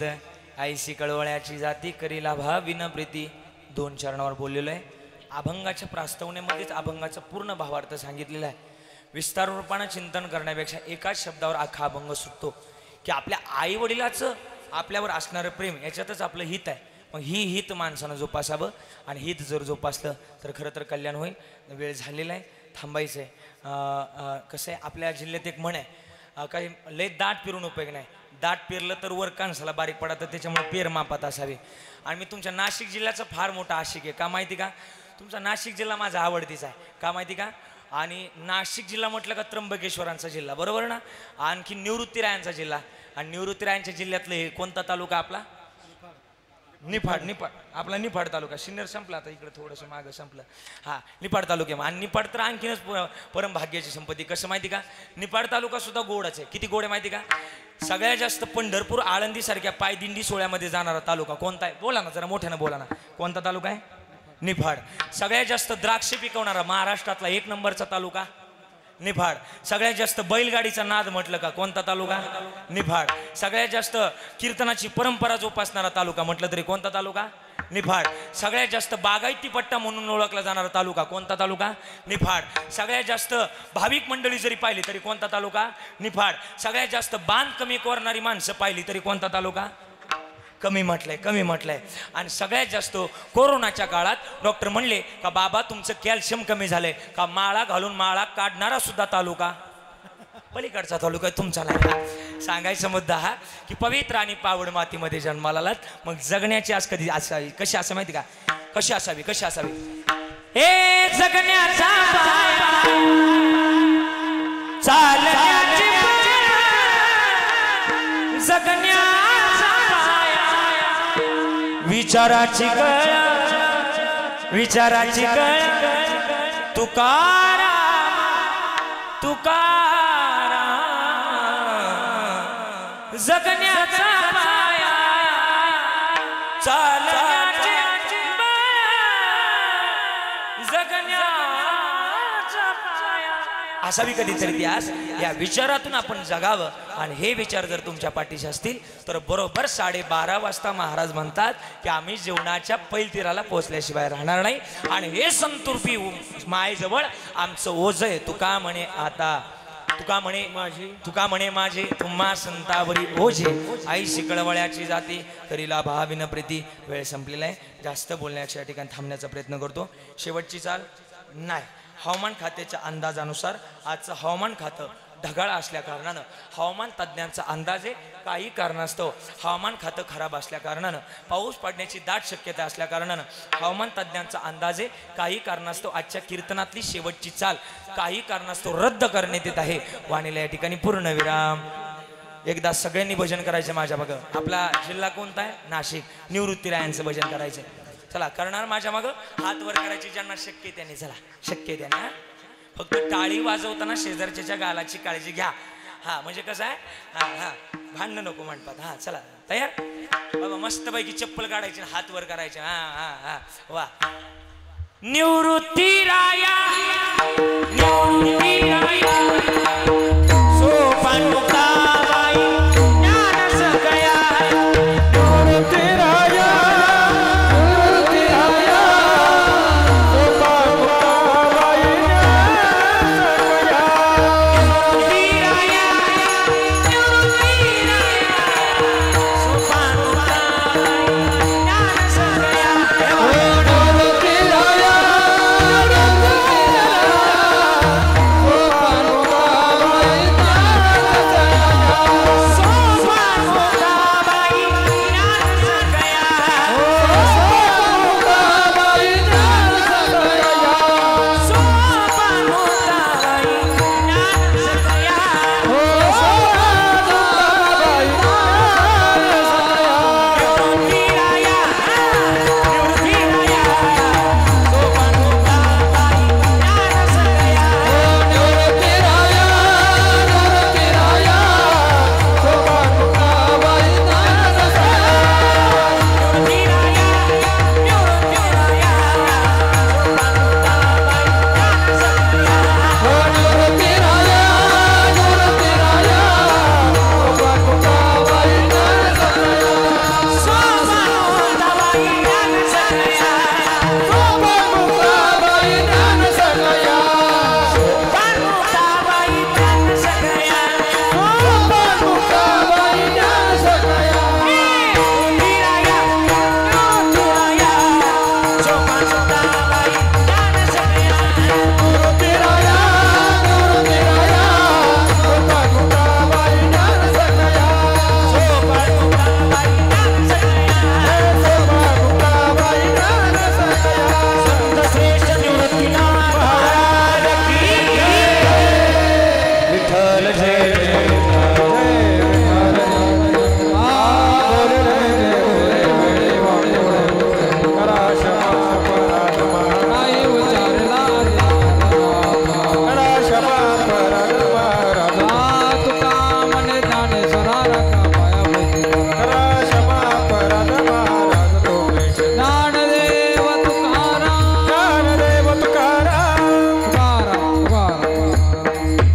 गीत आईशी कळवळ्याची जाती करीला भाविन प्रीती 2 चरणावर बोललेलो आहे. अभंगाच्या प्रास्तावनेमध्येच अभंगाचा पूर्ण भावार्थ सांगितलेला आहे. विस्तार रूपानं चिंतन करण्यापेक्षा एकाच शब्दावर अख्खा अभंग सुटतो की आपल्या आई वडिलाचं आपल्यावर असणारं प्रेम याच्यातच आपलं हित आहे. मग ही हित माणसानं जोपासावं आणि हित जर जोपासलं तर खरं तर कल्याण होईल. वेळ झालेला आहे, थांबायचं आहे. कसं आहे आपल्या जिल्ह्यात एक म्हण आहे, काही लय दाट पिरून उपयोग नाही. दाट पेरलं तर वर कांसाला बारीक पडतं, त्याच्यामुळे पेर मापात असावी. आणि मी तुमच्या नाशिक जिल्ह्याचा फार मोठा आशिक आहे. का माहिती का? तुमचा नाशिक जिल्हा माझा आवडतीचा आहे. का माहिती का? आणि नाशिक जिल्हा म्हटलं का त्र्यंबकेश्वरांचा जिल्हा, बरोबर ना? आणखी निवृत्तीरायांचा जिल्हा. आणि निवृत्तीरायांच्या जिल्ह्यातलं हे कोणता तालुका आपला? निफाड. निफाड आपला निफाड तालुका. सिन्नर संपला, आता इकडे थोडंसं मागं संपलं. हा, निफाड तालुक्या. आणि निफाड तर आणखीनच परम भाग्याची संपत्ती. कसं माहिती का? निफाड तालुका सुद्धा गोडच आहे. किती गोड आहे माहिती का? सगळ्यात जास्त पंढरपूर आळंदी सारख्या पायदिंडी सोहळ्यामध्ये जाणारा तालुका कोणता आहे? बोला ना, जरा मोठ्यानं बोला ना. कोणता तालुका आहे? निफाड. सगळ्यात जास्त द्राक्ष पिकवणारा महाराष्ट्रातला 1 नंबरचा तालुका निफाड. सगळ्यात जास्त बैलगाडीचा नाद म्हटलं का कोणता तालुका? निफाड. सगळ्यात जास्त कीर्तनाची परंपरा जोपासणारा तालुका म्हटलं तरी कोणता तालुका? निफाड. सगळ्यात जास्त बागायती पट्टा म्हणून ओळखला जाणारा तालुका कोणता तालुका? निफाड. सगळ्यात जास्त भाविक मंडळी जरी पाहिली तरी कोणता तालुका? निफाड. सगळ्यात जास्त बांध कमी करणारी माणसं पाहिली तरी कोणता तालुका? कमी म्हटलंय. आणि सगळ्यात जास्त कोरोनाच्या काळात डॉक्टर म्हणले का बाबा तुमचं कॅल्शियम कमी झालंय का, माळा घालून माळा काढणारा सुद्धा तालुका पलीकडचा तालुका आहे तुमचा. नाही सांगायचा मुद्दा हा की पवित्र आणि पावड मातीमध्ये जन्माला आलात, मग जगण्याची आज कधी असावी, कशी असावी माहिती का? कशी असावी हे जगण्याचा चालण्याची जगण्याचा विचाराची कळ तुकारा जगण्याचा पाया चालण्याची जगण्याचा पाया असावी कधीतरी इतिहास. या विचारातून आपण जगावं. आणि हे विचार जर तुमच्या पाठीशी असतील तर बरोबर 12:30 वाजता महाराज म्हणतात की आम्ही जीवनाच्या पैलतीराला पोहोचल्याशिवाय राहणार नाही. आणि हे संतुर्फी मायेजवळ आमचं ओझ आहे. तुका म्हणे माझे तुम्हा संतावरी ओझे आईशी कळवळ्याची जाती करीला भाविन प्रीती. वेळ संपलेला आहे. जास्त बोलण्याच्या ठिकाणी थांबण्याचा प्रयत्न करतो. शेवटची चाल नाही. हवामान खात्याच्या अंदाजानुसार आजचं हवामान खातं ढगाळ असल्या कारणानं हवामान तज्ज्ञांचा अंदाज आहे काही कारणास्तव हवामान खातं खराब असल्या कारणानं पाऊस पडण्याची दाट शक्यता असल्या कारणानं हवामान तज्ज्ञांचा अंदाज आहे काही कारणास्तव आजच्या कीर्तनातली शेवटची चाल काही कारणास्तव रद्द करण्यात येत आहे. वाणीला या ठिकाणी पूर्णविराम. एकदा सगळ्यांनी भजन करायचं माझ्या बघ. आपला जिल्हा कोणता आहे? नाशिक. निवृत्तीरायांचं भजन करायचं. चला करणार माझ्या मागं हात वर करायची ज्यांना शक्य आहे त्यांनी. चला शक्य आहे त्यांना. फक्त टाळी वाजवताना शेजारच्या गालाची काळजी घ्या. हा म्हणजे कसं आहे, हा भांडण नको म्हणतात. हा चला तयार बाबा. मस्तपैकी चप्पल काढायची हात वर करायचे. हा वा. निवृत्ती राया